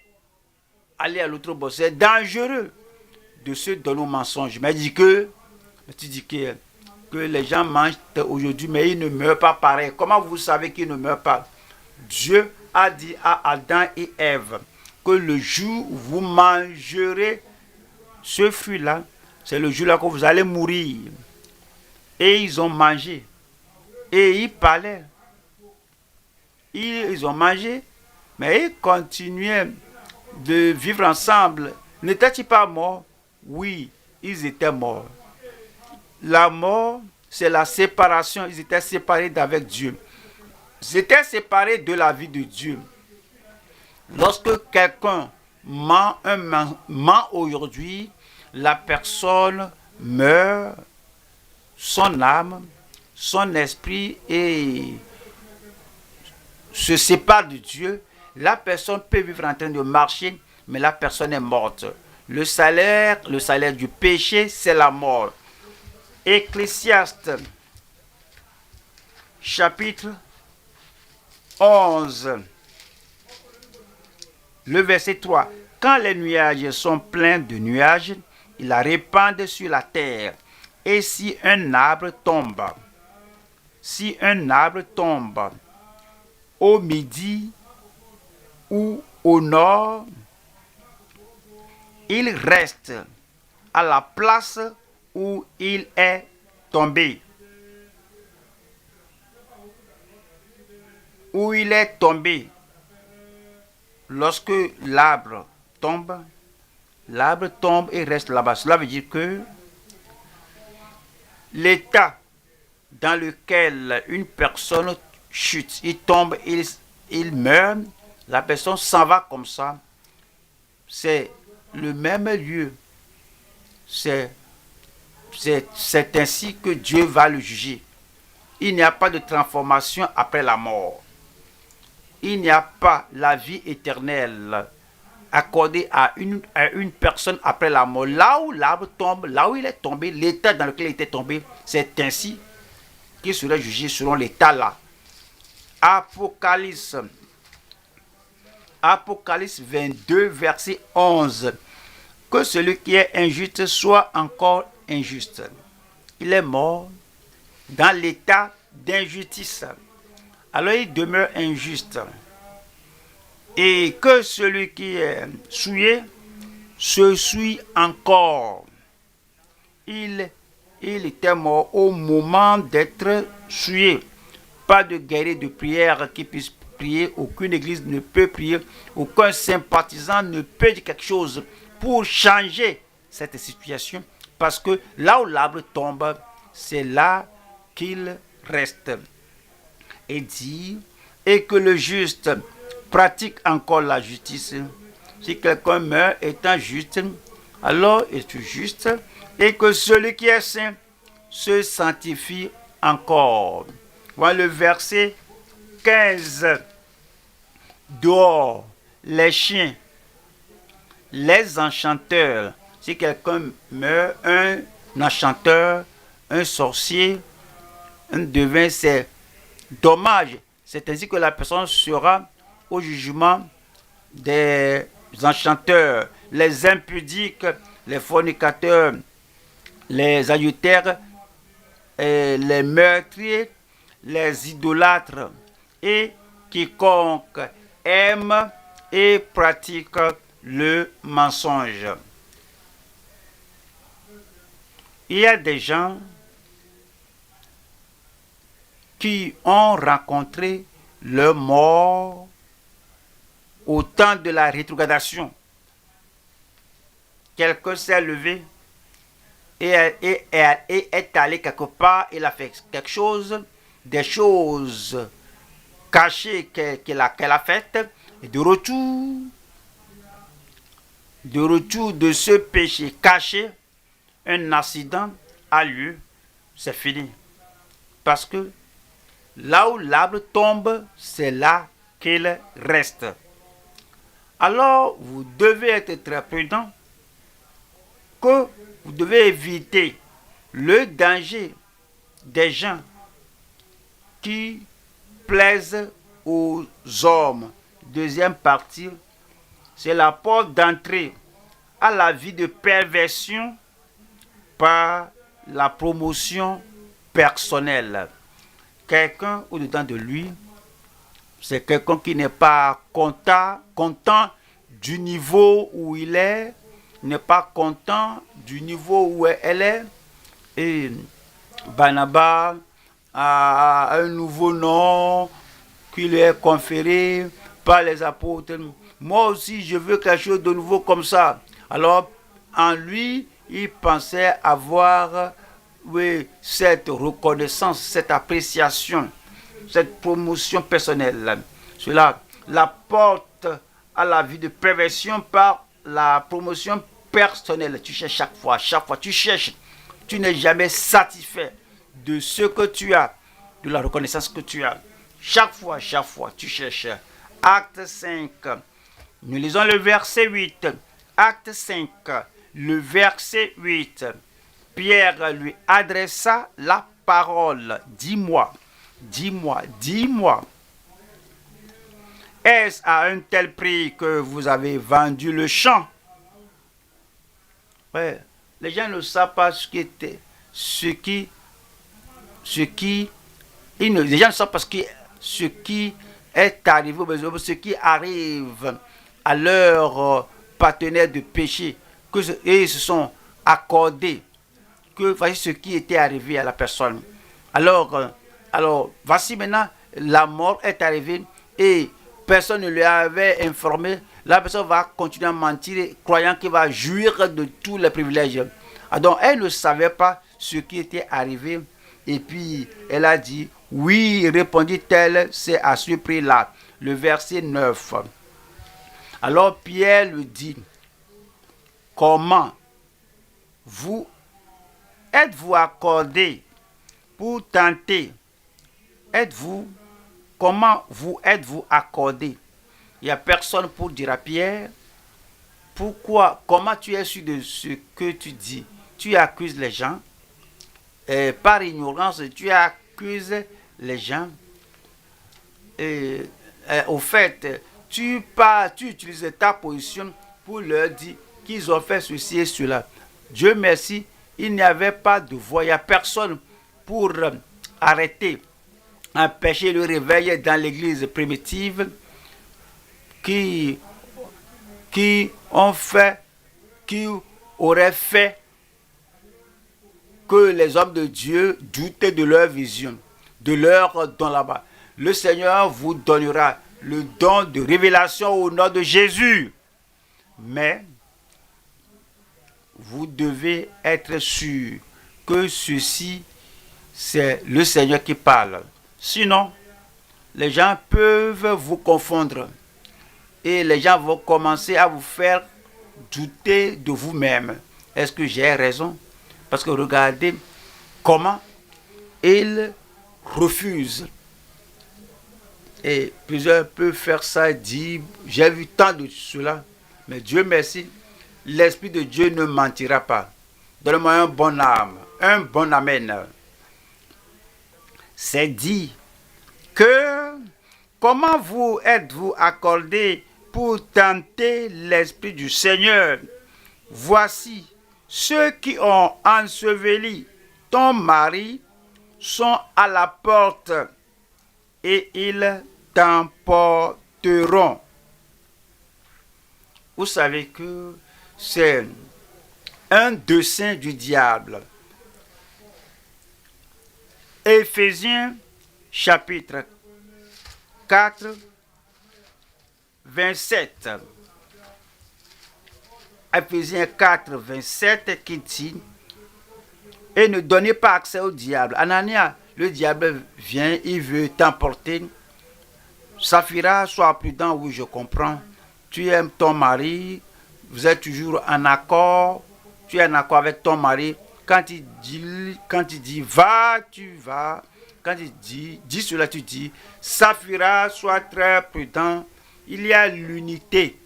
à l'autre bord. C'est dangereux de se donner au mensonge. Mais tu dis que les gens mangent aujourd'hui, mais ils ne meurent pas pareil. Comment vous savez qu'ils ne meurent pas? Dieu a dit à Adam et Ève que le jour où vous mangerez ce fruit-là, c'est le jour-là que vous allez mourir. Et ils ont mangé. Et ils parlaient. Ils ont mangé, mais ils continuaient de vivre ensemble. N'étaient-ils pas morts? Oui, ils étaient morts. La mort, c'est la séparation. Ils étaient séparés d'avec Dieu. Ils étaient séparés de la vie de Dieu. Lorsque quelqu'un ment aujourd'hui, la personne meurt, son âme, son esprit et se sépare de Dieu. La personne peut vivre en train de marcher, mais la personne est morte. Le salaire du péché, c'est la mort. Ecclésiaste, chapitre 11, le verset 3. Quand les nuages sont pleins de nuages, ils la répandent sur la terre. Et si un arbre tombe au midi ou au nord, il reste à la place où il est tombé. Où il est tombé. Lorsque l'arbre tombe et reste là-bas. Cela veut dire que l'état dans lequel une personne chute, il tombe, il meurt, la personne s'en va comme ça. C'est le même lieu. C'est ainsi que Dieu va le juger. Il n'y a pas de transformation après la mort. Il n'y a pas la vie éternelle. accordé à une personne après la mort. Là où l'arbre tombe, là où il est tombé, l'état dans lequel il était tombé, c'est ainsi qu'il serait jugé selon l'état là. Apocalypse 22, verset 11. Que celui qui est injuste soit encore injuste. Il est mort dans l'état d'injustice. Alors il demeure injuste. Et que celui qui est souillé se souille encore. Il était mort au moment d'être souillé. Pas de guerrier de prière qui puisse prier. Aucune église ne peut prier. Aucun sympathisant ne peut dire quelque chose pour changer cette situation. Parce que là où l'arbre tombe, c'est là qu'il reste. Et dit, et que le juste pratique encore la justice. Si quelqu'un meurt étant juste, alors il est juste. Et que celui qui est saint se sanctifie encore. Voilà le verset 15. Dehors, les chiens, les enchanteurs. Si quelqu'un meurt, un enchanteur, un sorcier, un devin, c'est dommage. C'est ainsi que la personne sera au jugement des enchanteurs, les impudiques, les fornicateurs, les adultères, les meurtriers, les idolâtres et quiconque aime et pratique le mensonge. Il y a des gens qui ont rencontré leur mort au temps de la rétrogradation. Quelqu'un s'est levé et est allé quelque part, il a fait quelque chose, des choses cachées qu'elle a faites, et de retour de ce péché caché, un accident a lieu, c'est fini. Parce que là où l'arbre tombe, c'est là qu'il reste. Alors, vous devez être très prudent, que vous devez éviter le danger des gens qui plaisent aux hommes. Deuxième partie, c'est la porte d'entrée à la vie de perversion par la promotion personnelle. Quelqu'un au-dedans de lui, c'est quelqu'un qui n'est pas content du niveau où il est, n'est pas content du niveau où elle est. Et Barnabas a un nouveau nom qui lui est conféré par les apôtres. Moi aussi, je veux quelque chose de nouveau comme ça. Alors, en lui, il pensait avoir cette reconnaissance, cette appréciation, cette promotion personnelle. Cela, la porte à la vie de perversion par la promotion personnelle. Tu cherches chaque fois, tu cherches. Tu n'es jamais satisfait de ce que tu as, de la reconnaissance que tu as. Chaque fois, tu cherches. Acte 5. Nous lisons le verset 8. Acte 5, le verset 8. Pierre lui adressa la parole. Dis-moi. Est-ce à un tel prix que vous avez vendu le champ? Ouais, les gens ne savent pas les gens ne savent pas ce qui est arrivé, ce qui arrive à leur partenaire de péché, et ils se sont accordés que voici ce qui était arrivé à la personne. Alors voici maintenant, la mort est arrivée et personne ne lui avait informé. La personne va continuer à mentir, croyant qu'il va jouir de tous les privilèges. Donc, elle ne savait pas ce qui était arrivé. Et puis, elle a dit, oui, répondit-elle, c'est à ce prix-là. Le verset 9. Alors, Pierre lui dit, comment vous êtes-vous accordé pour tenter? Comment vous êtes-vous accordé? Il n'y a personne pour dire à Pierre Pourquoi, comment tu es sûr de ce que tu dis? Tu accuses les gens, par ignorance, tu accuses les gens. Et, au fait, tu utilises ta position pour leur dire qu'ils ont fait ceci et cela. Dieu merci, il n'y avait pas de voix, il n'y a personne pour arrêter, empêcher le réveil dans l'église primitive qui, ont fait, qui auraient fait que les hommes de Dieu doutaient de leur vision, de leur don là-bas. Le Seigneur vous donnera le don de révélation au nom de Jésus. Mais vous devez être sûr que ceci, c'est le Seigneur qui parle. Sinon, les gens peuvent vous confondre et les gens vont commencer à vous faire douter de vous-même. Est-ce que j'ai raison? Parce que regardez comment ils refusent. Et plusieurs peuvent faire ça et dire, j'ai vu tant de cela, mais Dieu merci, l'Esprit de Dieu ne mentira pas. Donne-moi un bon âme, un bon amen. C'est dit que comment vous êtes-vous accordé pour tenter l'Esprit du Seigneur? Voici, ceux qui ont enseveli ton mari sont à la porte et ils t'emporteront. Vous savez que c'est un dessein du diable. Éphésiens chapitre 4, 27. Éphésiens 4, 27 qui dit: et ne donnez pas accès au diable. Anania, le diable vient, il veut t'emporter. Saphira, sois prudent, oui, je comprends. Tu aimes ton mari, vous êtes toujours en accord, tu es en accord avec ton mari. Quand il dit va, tu vas. Quand il dit cela, tu dis. Saphira, sois très prudent. Il y a l'unité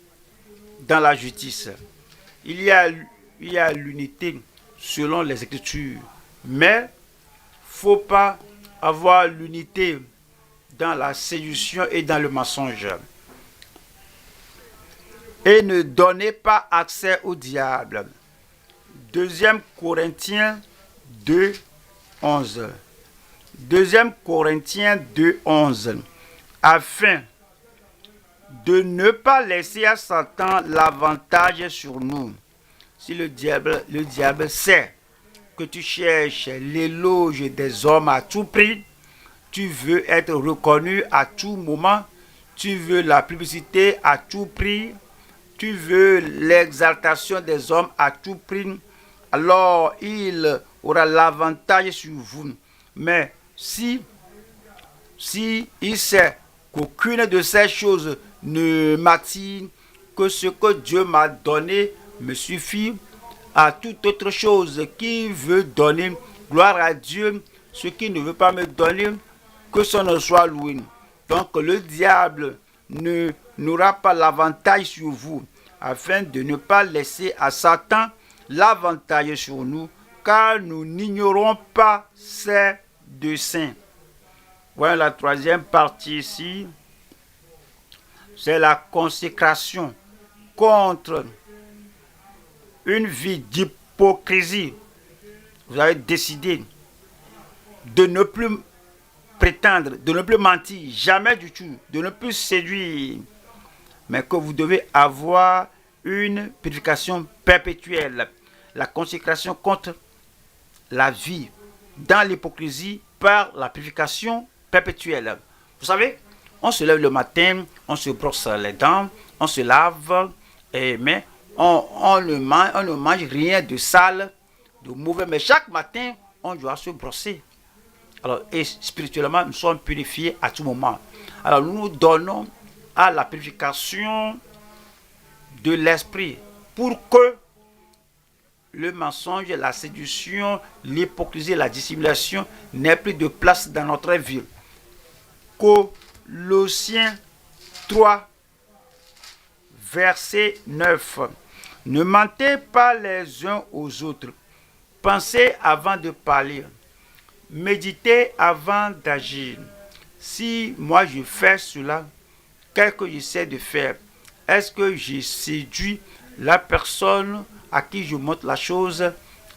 dans la justice. Il y a l'unité selon les Écritures. Mais il ne faut pas avoir l'unité dans la séduction et dans le mensonge. Et ne donnez pas accès au diable. 2 Corinthiens 2, 11. 2 Corinthiens 2, 11. Afin de ne pas laisser à Satan l'avantage sur nous. Si le diable sait que tu cherches l'éloge des hommes à tout prix, tu veux être reconnu à tout moment, tu veux la publicité à tout prix, tu veux l'exaltation des hommes à tout prix, alors il aura l'avantage sur vous. Mais si il sait qu'aucune de ces choses ne m'attire, que ce que Dieu m'a donné me suffit, à toute autre chose qui veut donner gloire à Dieu, ce qui ne veut pas me donner, que son nom soit loué. Donc le diable n'aura pas l'avantage sur vous, afin de ne pas laisser à Satan l'avantage sur nous, car nous n'ignorons pas ses desseins. Voilà la 3e partie ici. C'est la consécration contre une vie d'hypocrisie. Vous avez décidé de ne plus prétendre, de ne plus mentir, jamais du tout, de ne plus séduire, mais que vous devez avoir une purification perpétuelle. La consécration contre la vie dans l'hypocrisie par la purification perpétuelle. Vous savez, on se lève le matin, on se brosse les dents, on se lave, mais on ne mange rien de sale, de mauvais, mais chaque matin, on doit se brosser. Alors, et spirituellement, nous sommes purifiés à tout moment. Alors, nous nous donnons à la purification de l'esprit pour que le mensonge, la séduction, l'hypocrisie, la dissimulation n'aient plus de place dans notre vie. Colossiens 3, verset 9. Ne mentez pas les uns aux autres. Pensez avant de parler. Méditez avant d'agir. Si moi je fais cela, qu'est-ce que j'essaie de faire? Est-ce que je séduis la personne à qui je montre la chose?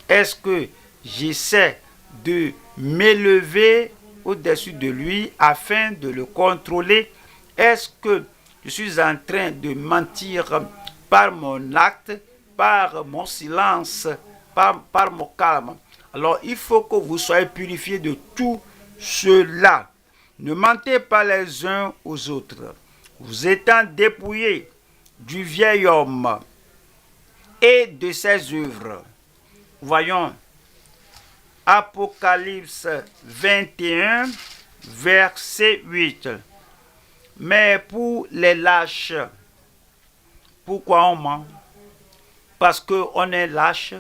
Est-ce que j'essaie de m'élever au-dessus de lui afin de le contrôler? Est-ce que je suis en train de mentir par mon acte, par mon silence, par mon calme? Alors il faut que vous soyez purifiés de tout cela. Ne mentez pas les uns aux autres. Vous étant dépouillés du vieil homme et de ses œuvres. Voyons Apocalypse 21, verset 8. Mais pour les lâches, pourquoi on ment? Parce qu'on est lâche,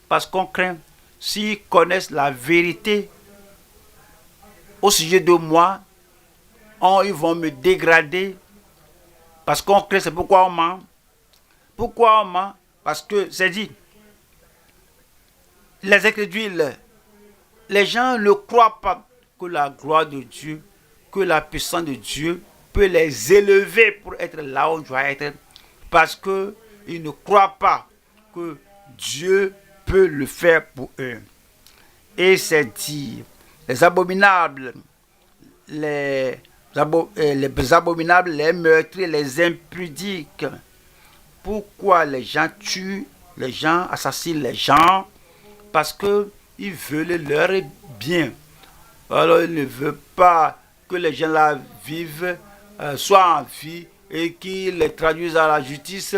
parce qu'on craint. S'ils connaissent la vérité au sujet de moi, ils vont me dégrader. Parce qu'on craint, c'est pourquoi on ment. Pourquoi on ment? Parce que c'est dit, les incrédules, les gens ne croient pas que la gloire de Dieu, que la puissance de Dieu peut les élever pour être là où on doit être. Parce qu'ils ne croient pas que Dieu peut le faire pour eux. Et c'est dit, les abominables, les abominables, les meurtriers, les impudiques. Pourquoi les gens tuent, les gens assassinent les gens? Parce qu'ils veulent leur bien. Alors ils ne veulent pas que les gens là vivent, soient en vie et qu'ils les traduisent à la justice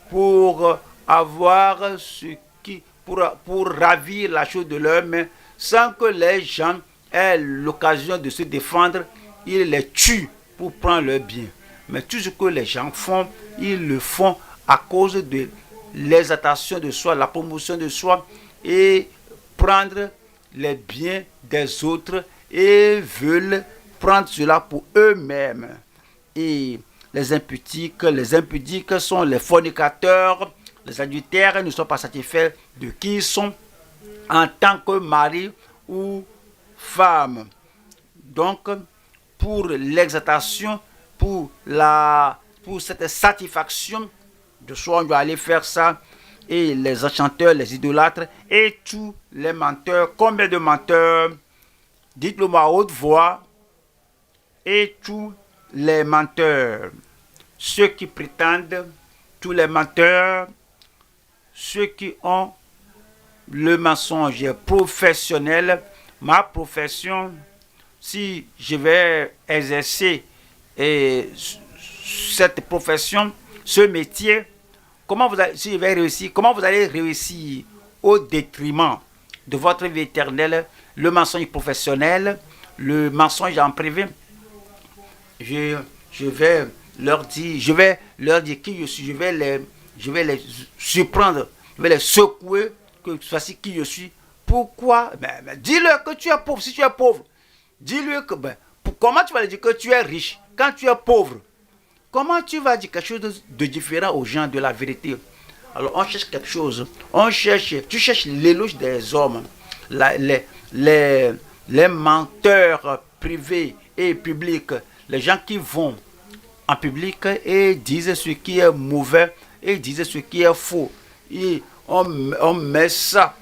pour avoir ce qui, pour ravir la chose de leurs mains, sans que les gens aient l'occasion de se défendre. Ils les tuent pour prendre leur bien. Mais tout ce que les gens font, ils le font à cause de l'exaltation de soi, la promotion de soi et prendre les biens des autres et veulent prendre cela pour eux-mêmes. Et les impudiques sont les fornicateurs, les adultères ne sont pas satisfaits de qui ils sont en tant que mari ou femme. Donc, pour l'exaltation, pour cette satisfaction de soi, on doit aller faire ça. Et les enchanteurs, les idolâtres et tous les menteurs. Combien de menteurs? Dites-le moi à haute voix. Et tous les menteurs. Ceux qui prétendent, tous les menteurs, ceux qui ont le mensonge professionnel. Ma profession, si je vais exercer cette profession, ce métier, si je vais réussir, comment vous allez réussir au détriment de votre vie éternelle, le mensonge professionnel, le mensonge en privé? Je vais leur dire qui je suis, je vais les surprendre, je vais les secouer, que voici qui je suis. Pourquoi? Dis-leur que tu es pauvre. Si tu es pauvre, dis-lui que comment tu vas lui dire que tu es riche quand tu es pauvre? Comment tu vas dire quelque chose de différent aux gens de la vérité? Alors on cherche quelque chose. Tu cherches l'éloge des hommes, les menteurs privés et publics, les gens qui vont en public et disent ce qui est mauvais et disent ce qui est faux. Et on met ça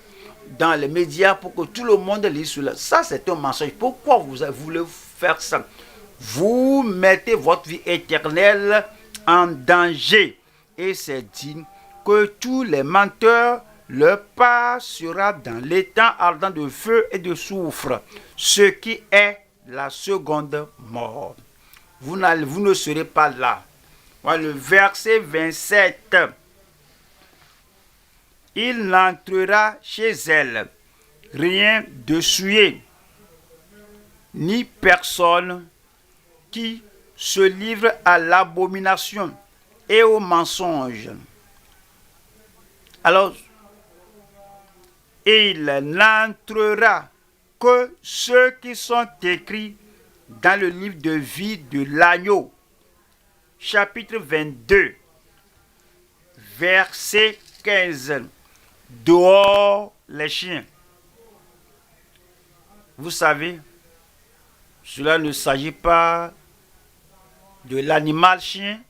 dans les médias pour que tout le monde lise cela. Ça, c'est un mensonge. Pourquoi vous voulez faire ça? Vous mettez votre vie éternelle en danger. Et c'est dit que tous les menteurs, leur part sera dans l'étang ardent de feu et de soufre, ce qui est la seconde mort. Vous ne serez pas là. Voilà le verset 27. Il n'entrera chez elle rien de souillé, ni personne qui se livre à l'abomination et au mensonge. Alors, il n'entrera que ceux qui sont écrits dans le livre de vie de l'agneau, chapitre 22, verset 15. Dehors les chiens. Vous savez, cela ne s'agit pas de l'animal chien.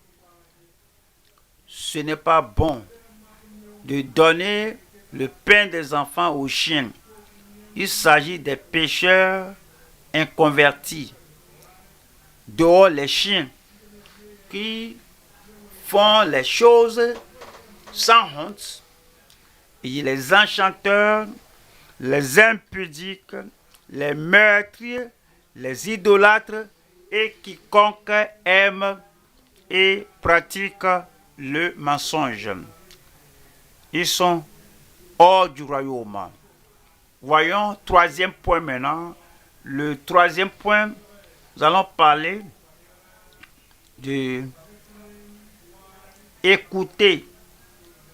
Ce n'est pas bon de donner le pain des enfants aux chiens. Il s'agit des pécheurs inconvertis. Dehors les chiens qui font les choses sans honte. Et les enchanteurs, les impudiques, les meurtriers, les idolâtres et quiconque aime et pratique le mensonge. Ils sont hors du royaume. Voyons, troisième point maintenant. Le troisième point, nous allons parler de écouter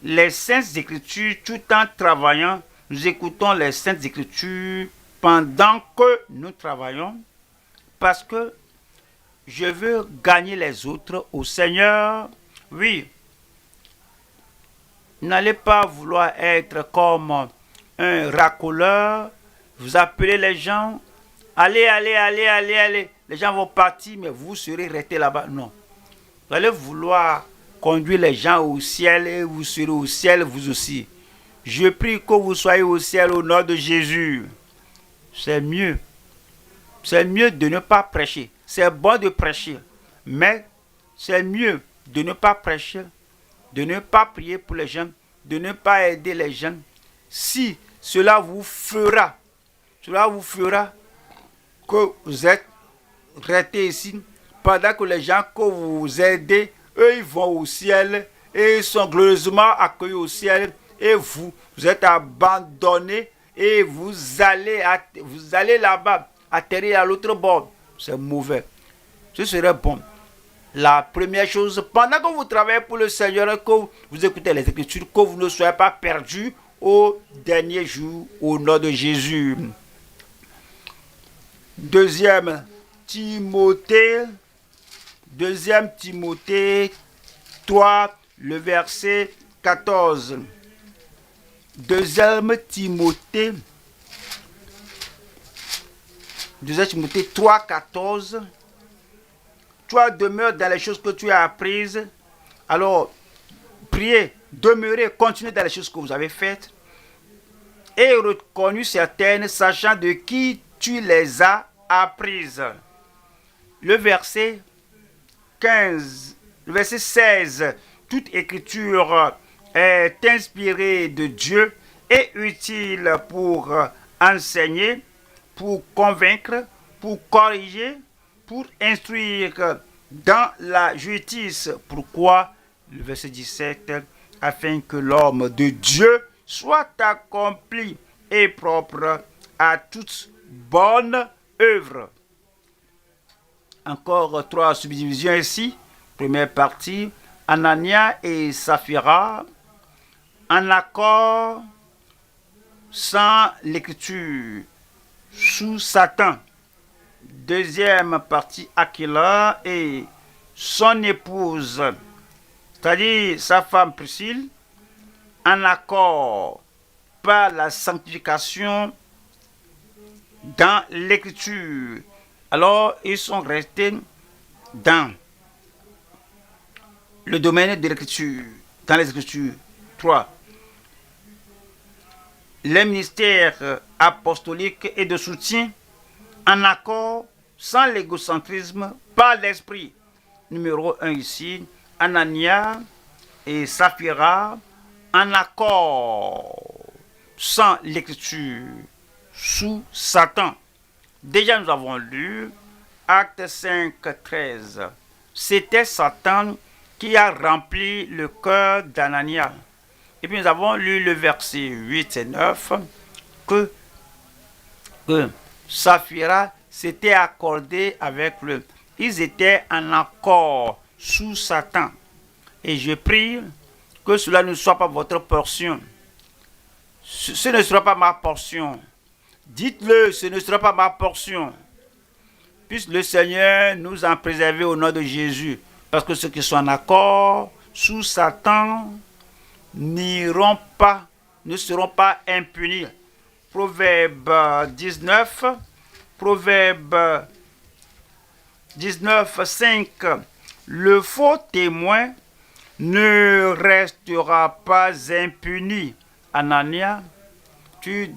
les Saintes Écritures tout en travaillant. Nous écoutons les Saintes Écritures pendant que nous travaillons parce que je veux gagner les autres au Seigneur. Oui, n'allez pas vouloir être comme un racoleur. Vous appelez les gens, allez. Les gens vont partir, mais vous serez restés là-bas. Non. Vous allez vouloir conduire les gens au ciel et vous serez au ciel vous aussi. Je prie que vous soyez au ciel au nom de Jésus. C'est mieux. C'est mieux de ne pas prêcher. C'est bon de prêcher. Mais c'est mieux de ne pas prêcher, de ne pas prier pour les gens, de ne pas aider les gens. Si cela vous fera que vous êtes restés ici, pendant que les gens que vous aidez, eux, ils vont au ciel et ils sont glorieusement accueillis au ciel. Et vous êtes abandonnés et vous allez là-bas, atterrir à l'autre bord. C'est mauvais. Ce serait bon. La première chose, pendant que vous travaillez pour le Seigneur, que vous écoutez les Écritures, que vous ne soyez pas perdus au dernier jour, au nom de Jésus. Deuxième Timothée 3, le verset 14. Deuxième Timothée 3, 14. Toi, demeure dans les choses que tu as apprises. Alors, priez, demeurez, continuez dans les choses que vous avez faites. Et reconnu certaines, sachant de qui tu les as apprises. Le verset 15, le verset 16. Toute écriture est inspirée de Dieu et utile pour enseigner, pour convaincre, pour corriger, pour instruire dans la justice. Pourquoi? Le verset 17, afin que l'homme de Dieu soit accompli et propre à toute bonne œuvre. Encore 3 subdivisions ici. Première partie, Anania et Saphira, en accord sans l'écriture, sous Satan. Deuxième partie, Aquila et son épouse, c'est-à-dire sa femme Priscille, en accord par la sanctification dans l'écriture. Alors, ils sont restés dans le domaine de l'écriture, dans les Écritures. 3. Les ministères apostoliques et de soutien en accord, sans l'égocentrisme, par l'esprit. Numéro 1 ici, Anania et Saphira, en accord, sans l'écriture, sous Satan. Déjà nous avons lu Acte 5, 13. C'était Satan qui a rempli le cœur d'Anania. Et puis nous avons lu le verset 8 et 9 que Saphira s'était accordé avec lui. Ils étaient en accord sous Satan. Et je prie que cela ne soit pas votre portion. Ce ne sera pas ma portion. Dites-le, ce ne sera pas ma portion. Puisse le Seigneur nous en préserver au nom de Jésus. Parce que ceux qui sont en accord sous Satan ne seront pas impunis. Proverbe 19, Proverbe 19, 5. Le faux témoin ne restera pas impuni. Anania, tu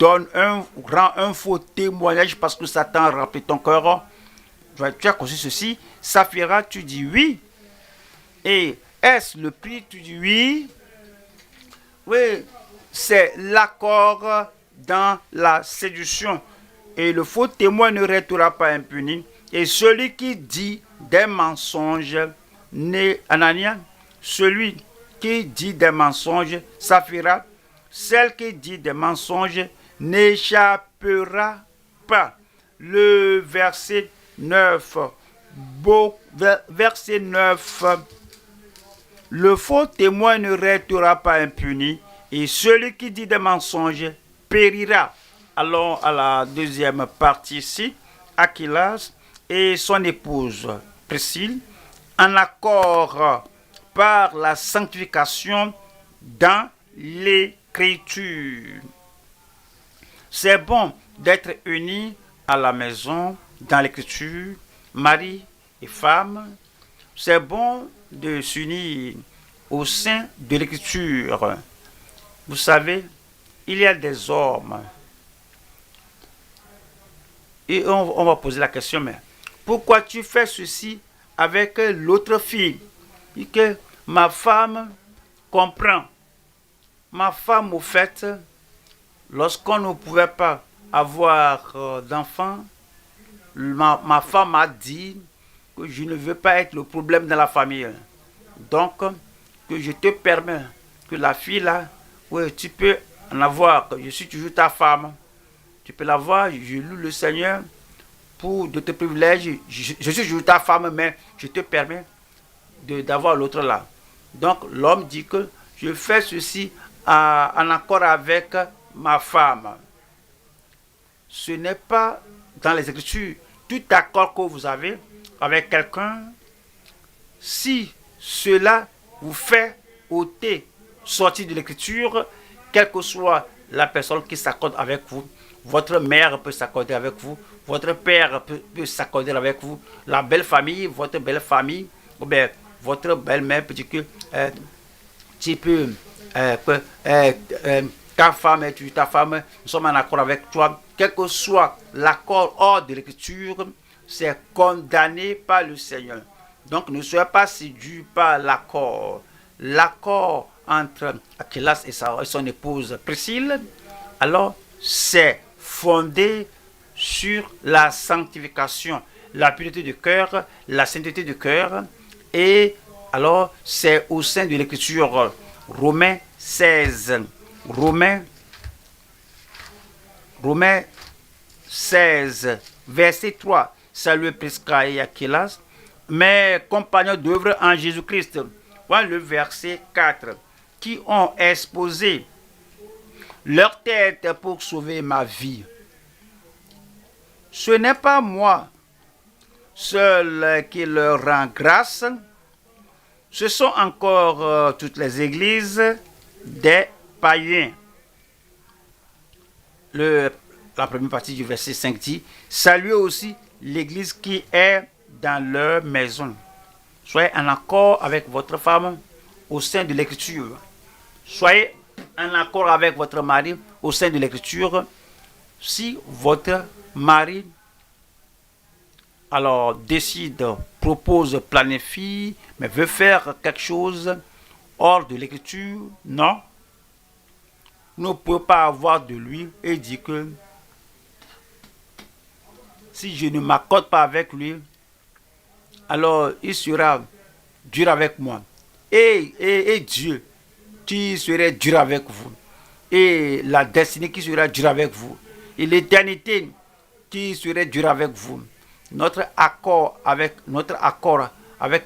rends un faux témoignage parce que Satan remplit ton cœur. Tu as conçu ceci. Saphira, tu dis oui. Et est-ce le prix? Tu dis oui. Oui, c'est l'accord dans la séduction. Et le faux témoin ne restera pas impuni. Et celui qui dit des mensonges, Anania, celui qui dit des mensonges, Saphira, celle qui dit des mensonges n'échappera pas. Le verset 9, verset 9, le faux témoin ne restera pas impuni et celui qui dit des mensonges périra. Allons à la deuxième partie ici. Aquilas et son épouse Priscille, en accord par la sanctification dans l'écriture. C'est bon d'être unis à la maison dans l'écriture, mari et femme. C'est bon de s'unir au sein de l'écriture. Vous savez, il y a des hommes. Et on va poser la question, mais pourquoi tu fais ceci avec l'autre fille? Et que ma femme comprend. Ma femme, au fait, lorsqu'on ne pouvait pas avoir d'enfants, ma femme a dit que je ne veux pas être le problème dans la famille. Donc, que je te permets que la fille là, oui, tu peux en avoir. Je suis toujours ta femme. Tu peux l'avoir. Je loue le Seigneur pour de tes privilèges. Je suis toujours ta femme, mais je te permets d'avoir l'autre là. Donc, l'homme dit que je fais ceci en accord avec ma femme. Ce n'est pas dans les Écritures. Tout accord que vous avez avec quelqu'un, si cela vous fait ôter, sortir de l'Écriture, quelle que soit la personne qui s'accorde avec vous, votre mère peut s'accorder avec vous, votre père peut s'accorder avec vous, la belle famille, votre belle famille, ou bien votre belle-mère peut dire que tu peux, ta femme est ta femme, nous sommes en accord avec toi, quel que soit l'accord hors de l'Écriture, c'est condamné par le Seigneur. Donc ne soyez pas séduits par l'accord. L'accord entre Aquilas et son épouse Priscille, alors c'est fondé sur la sanctification, la pureté du cœur, la sainteté du cœur, et alors c'est au sein de l'Écriture. Romains 16, Romains 16, verset 3. Salut Prisca et Aquilas, mes compagnons d'œuvre en Jésus-Christ. Voilà le verset 4. Qui ont exposé leur tête pour sauver ma vie. Ce n'est pas moi seul qui leur rend grâce. Ce sont encore toutes les églises des païens. La première partie du verset 5 dit, saluez aussi l'église qui est dans leur maison. Soyez en accord avec votre femme au sein de l'écriture. Soyez en accord avec votre mari au sein de l'écriture. Si votre mari alors décide, propose, planifie, mais veut faire quelque chose hors de l'écriture, non. Vous ne pouvez pas avoir de lui et dire que si je ne m'accorde pas avec lui, alors il sera dur avec moi. Et Dieu qui serait dur avec vous. Et la destinée qui sera dure avec vous. Et l'éternité qui serait dure avec vous. Notre accord avec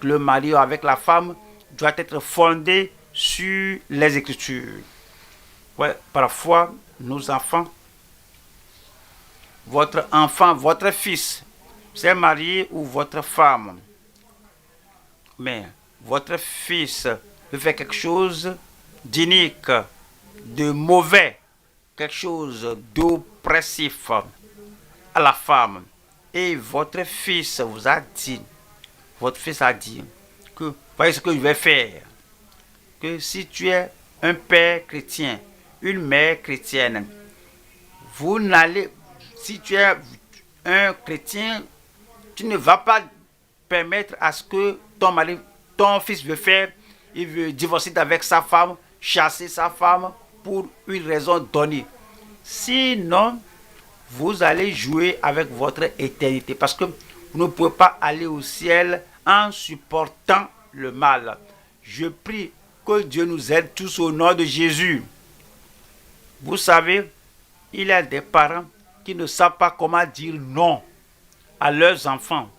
le mari ou avec la femme doit être fondé sur les Écritures. Ouais, parfois, nos enfants, votre fils, c'est marié ou votre femme. Mais votre fils veut faire quelque chose d'inique, de mauvais, quelque chose d'oppressif à la femme, et votre fils vous a dit, votre fils a dit que voyez ce que je vais faire, que si tu es un père chrétien, une mère chrétienne, vous n'allez, si tu es un chrétien, tu ne vas pas permettre à ce que ton mari, ton fils veut faire, il veut divorcer avec sa femme, chasser sa femme pour une raison donnée. Sinon, vous allez jouer avec votre éternité parce que vous ne pouvez pas aller au ciel en supportant le mal. Je prie que Dieu nous aide tous au nom de Jésus. Vous savez, il y a des parents qui ne savent pas comment dire non à leurs enfants.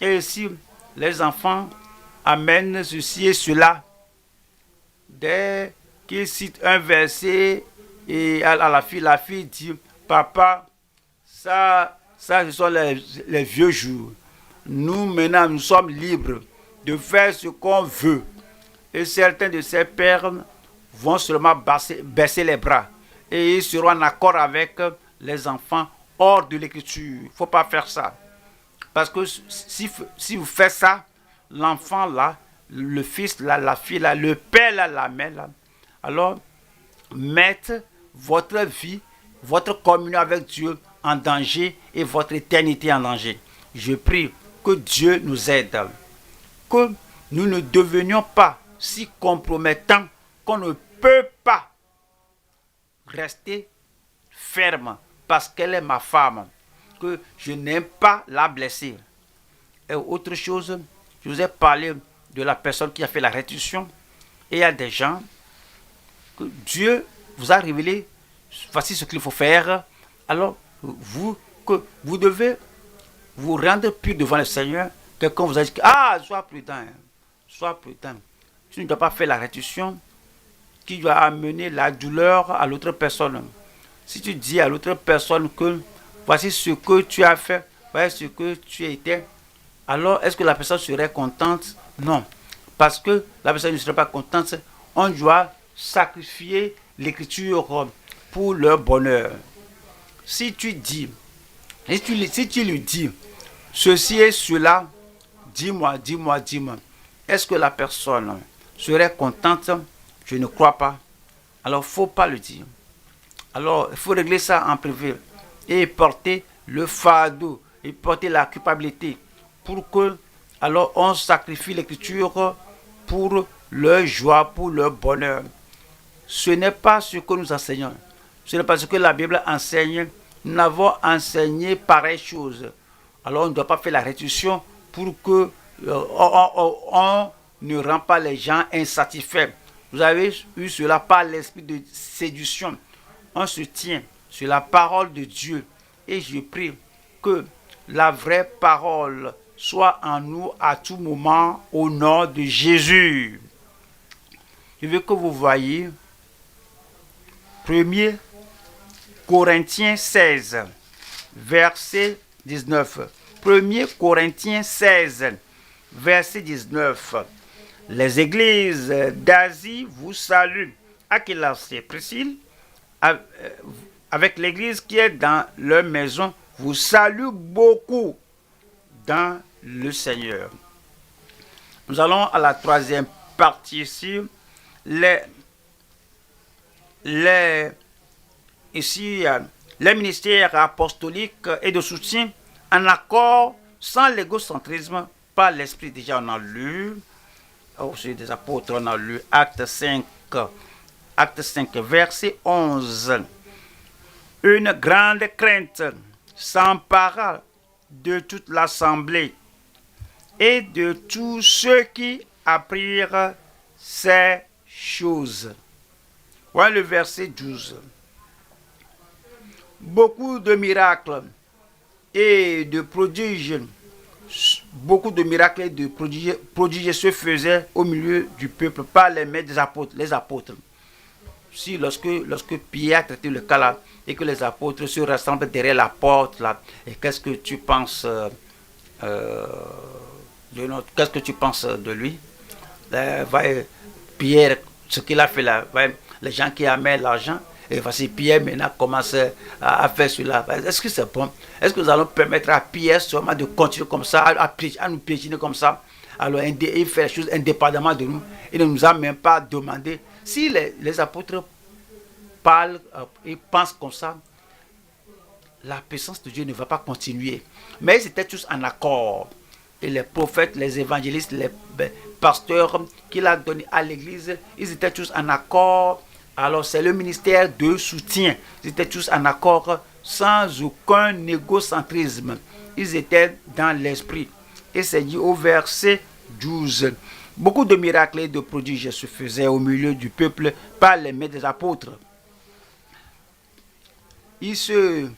Et si les enfants amènent ceci et cela, dès qu'ils citent un verset et à la fille dit, papa, ça ce sont les vieux jours. Nous maintenant, nous sommes libres de faire ce qu'on veut. Et certains de ces pères vont seulement baisser les bras. Et ils seront en accord avec les enfants hors de l'écriture. Il ne faut pas faire ça. Parce que si vous faites ça, l'enfant là, le fils là, la fille là, le père là, la mère là, alors mettez votre vie, votre communion avec Dieu en danger et votre éternité en danger. Je prie que Dieu nous aide, que nous ne devenions pas si compromettants qu'on ne peut pas rester ferme parce qu'elle est ma femme, que je n'aime pas la blesser. Et autre chose, je vous ai parlé de la personne qui a fait la restitution. Et il y a des gens que Dieu vous a révélé, voici ce qu'il faut faire. Alors, vous devez vous rendre pur devant le Seigneur. Quelqu'un vous a dit, sois prudent, sois prudent. Tu ne dois pas faire la restitution qui doit amener la douleur à l'autre personne. Si tu dis à l'autre personne que voici ce que tu as fait, voici ce que tu étais, alors est-ce que la personne serait contente? Non. Parce que la personne ne serait pas contente, on doit sacrifier l'écriture pour leur bonheur. Si tu dis, si tu lui dis, ceci et cela, dis-moi, est-ce que la personne serait contente? Je ne crois pas. Alors, il ne faut pas le dire. Alors, il faut régler ça en privé et porter le fardeau et porter la culpabilité pour que, alors, on sacrifie l'écriture pour leur joie, pour leur bonheur. Ce n'est pas ce que nous enseignons. Ce n'est pas ce que la Bible enseigne. Nous n'avons enseigné pareille chose. Alors, on ne doit pas faire la restitution pour que on ne rend pas les gens insatisfaits. Vous avez eu cela par l'esprit de séduction. On se tient sur la parole de Dieu. Et je prie que la vraie parole soit en nous à tout moment au nom de Jésus. Je veux que vous voyez 1 Corinthiens 16, verset 19. 1 Corinthiens 16, verset 19. Les églises d'Asie vous saluent. Aquilas et Priscille, avec l'église qui est dans leur maison, vous salue beaucoup dans le Seigneur. Nous allons à la troisième partie ici. Les ministères apostoliques et de soutien en accord sans l'égocentrisme par l'esprit. Déjà on a lu au sujet des apôtres, on a lu Acte 5 verset 11. Une grande crainte s'empara de toute l'assemblée et de tous ceux qui apprirent ces choses. Voilà le verset 12. Beaucoup de miracles et de prodiges, se faisaient au milieu du peuple par les mains des apôtres, les apôtres. Si lorsque Pierre traitait le cas là, et que les apôtres se rassemblent derrière la porte là, et qu'est-ce que tu penses de lui? Pierre, ce qu'il a fait là, les gens qui amènent l'argent, et voici Pierre maintenant commence à faire cela. Est-ce que c'est bon? Est-ce que nous allons permettre à Pierre seulement de continuer comme ça, à nous piétiner comme ça? Alors il fait les choses indépendamment de nous. Il ne nous a même pas demandé. Si les apôtres parlent et pensent comme ça, la puissance de Dieu ne va pas continuer. Mais ils étaient tous en accord. Et les prophètes, les évangélistes, les pasteurs qu'il a donné à l'église, ils étaient tous en accord. Alors c'est le ministère de soutien. Ils étaient tous en accord sans aucun égocentrisme. Ils étaient dans l'esprit. Et c'est dit au verset 12. Beaucoup de miracles et de prodiges se faisaient au milieu du peuple par les mains des apôtres. Ils se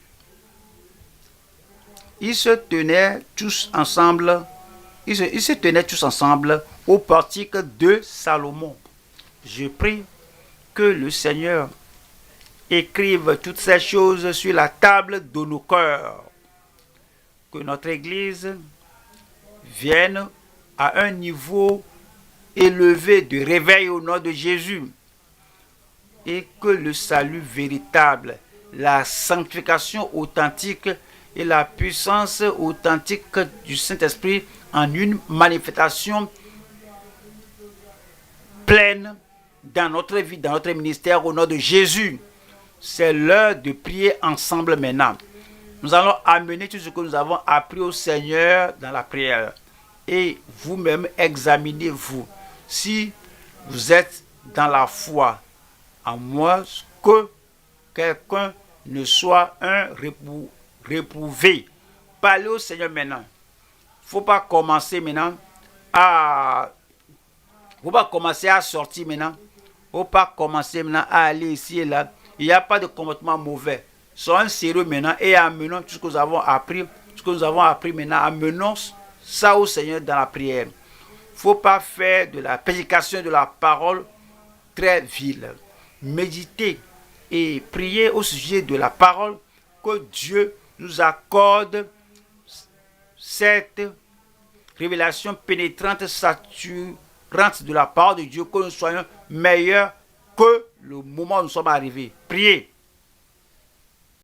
tenaient tous ensemble. Ils se tenaient tous ensemble au portique de Salomon. Je prie que le Seigneur écrive toutes ces choses sur la table de nos cœurs. Que notre Église vienne à un niveau élevé de réveil au nom de Jésus. Et que le salut véritable, la sanctification authentique et la puissance authentique du Saint-Esprit en une manifestation pleine dans notre vie, dans notre ministère au nom de Jésus. C'est l'heure de prier ensemble maintenant. Nous allons amener tout ce que nous avons appris au Seigneur dans la prière. Et vous-même, examinez-vous si vous êtes dans la foi, à moins que quelqu'un ne soit un réprouvé. Parlez au Seigneur maintenant. Il ne faut pas commencer maintenant à sortir maintenant. Il ne faut pas commencer maintenant à aller ici et là. Il n'y a pas de comportement mauvais. Soyons sérieux maintenant et amenons tout ce que nous avons appris. Ce que nous avons appris maintenant, amenons ça au Seigneur dans la prière. Il ne faut pas faire de la prédication de la parole très vile. Méditez et priez au sujet de la parole, que Dieu nous accorde cette révélation pénétrante, saturante de la part de Dieu, que nous soyons meilleurs que le moment où nous sommes arrivés. Priez.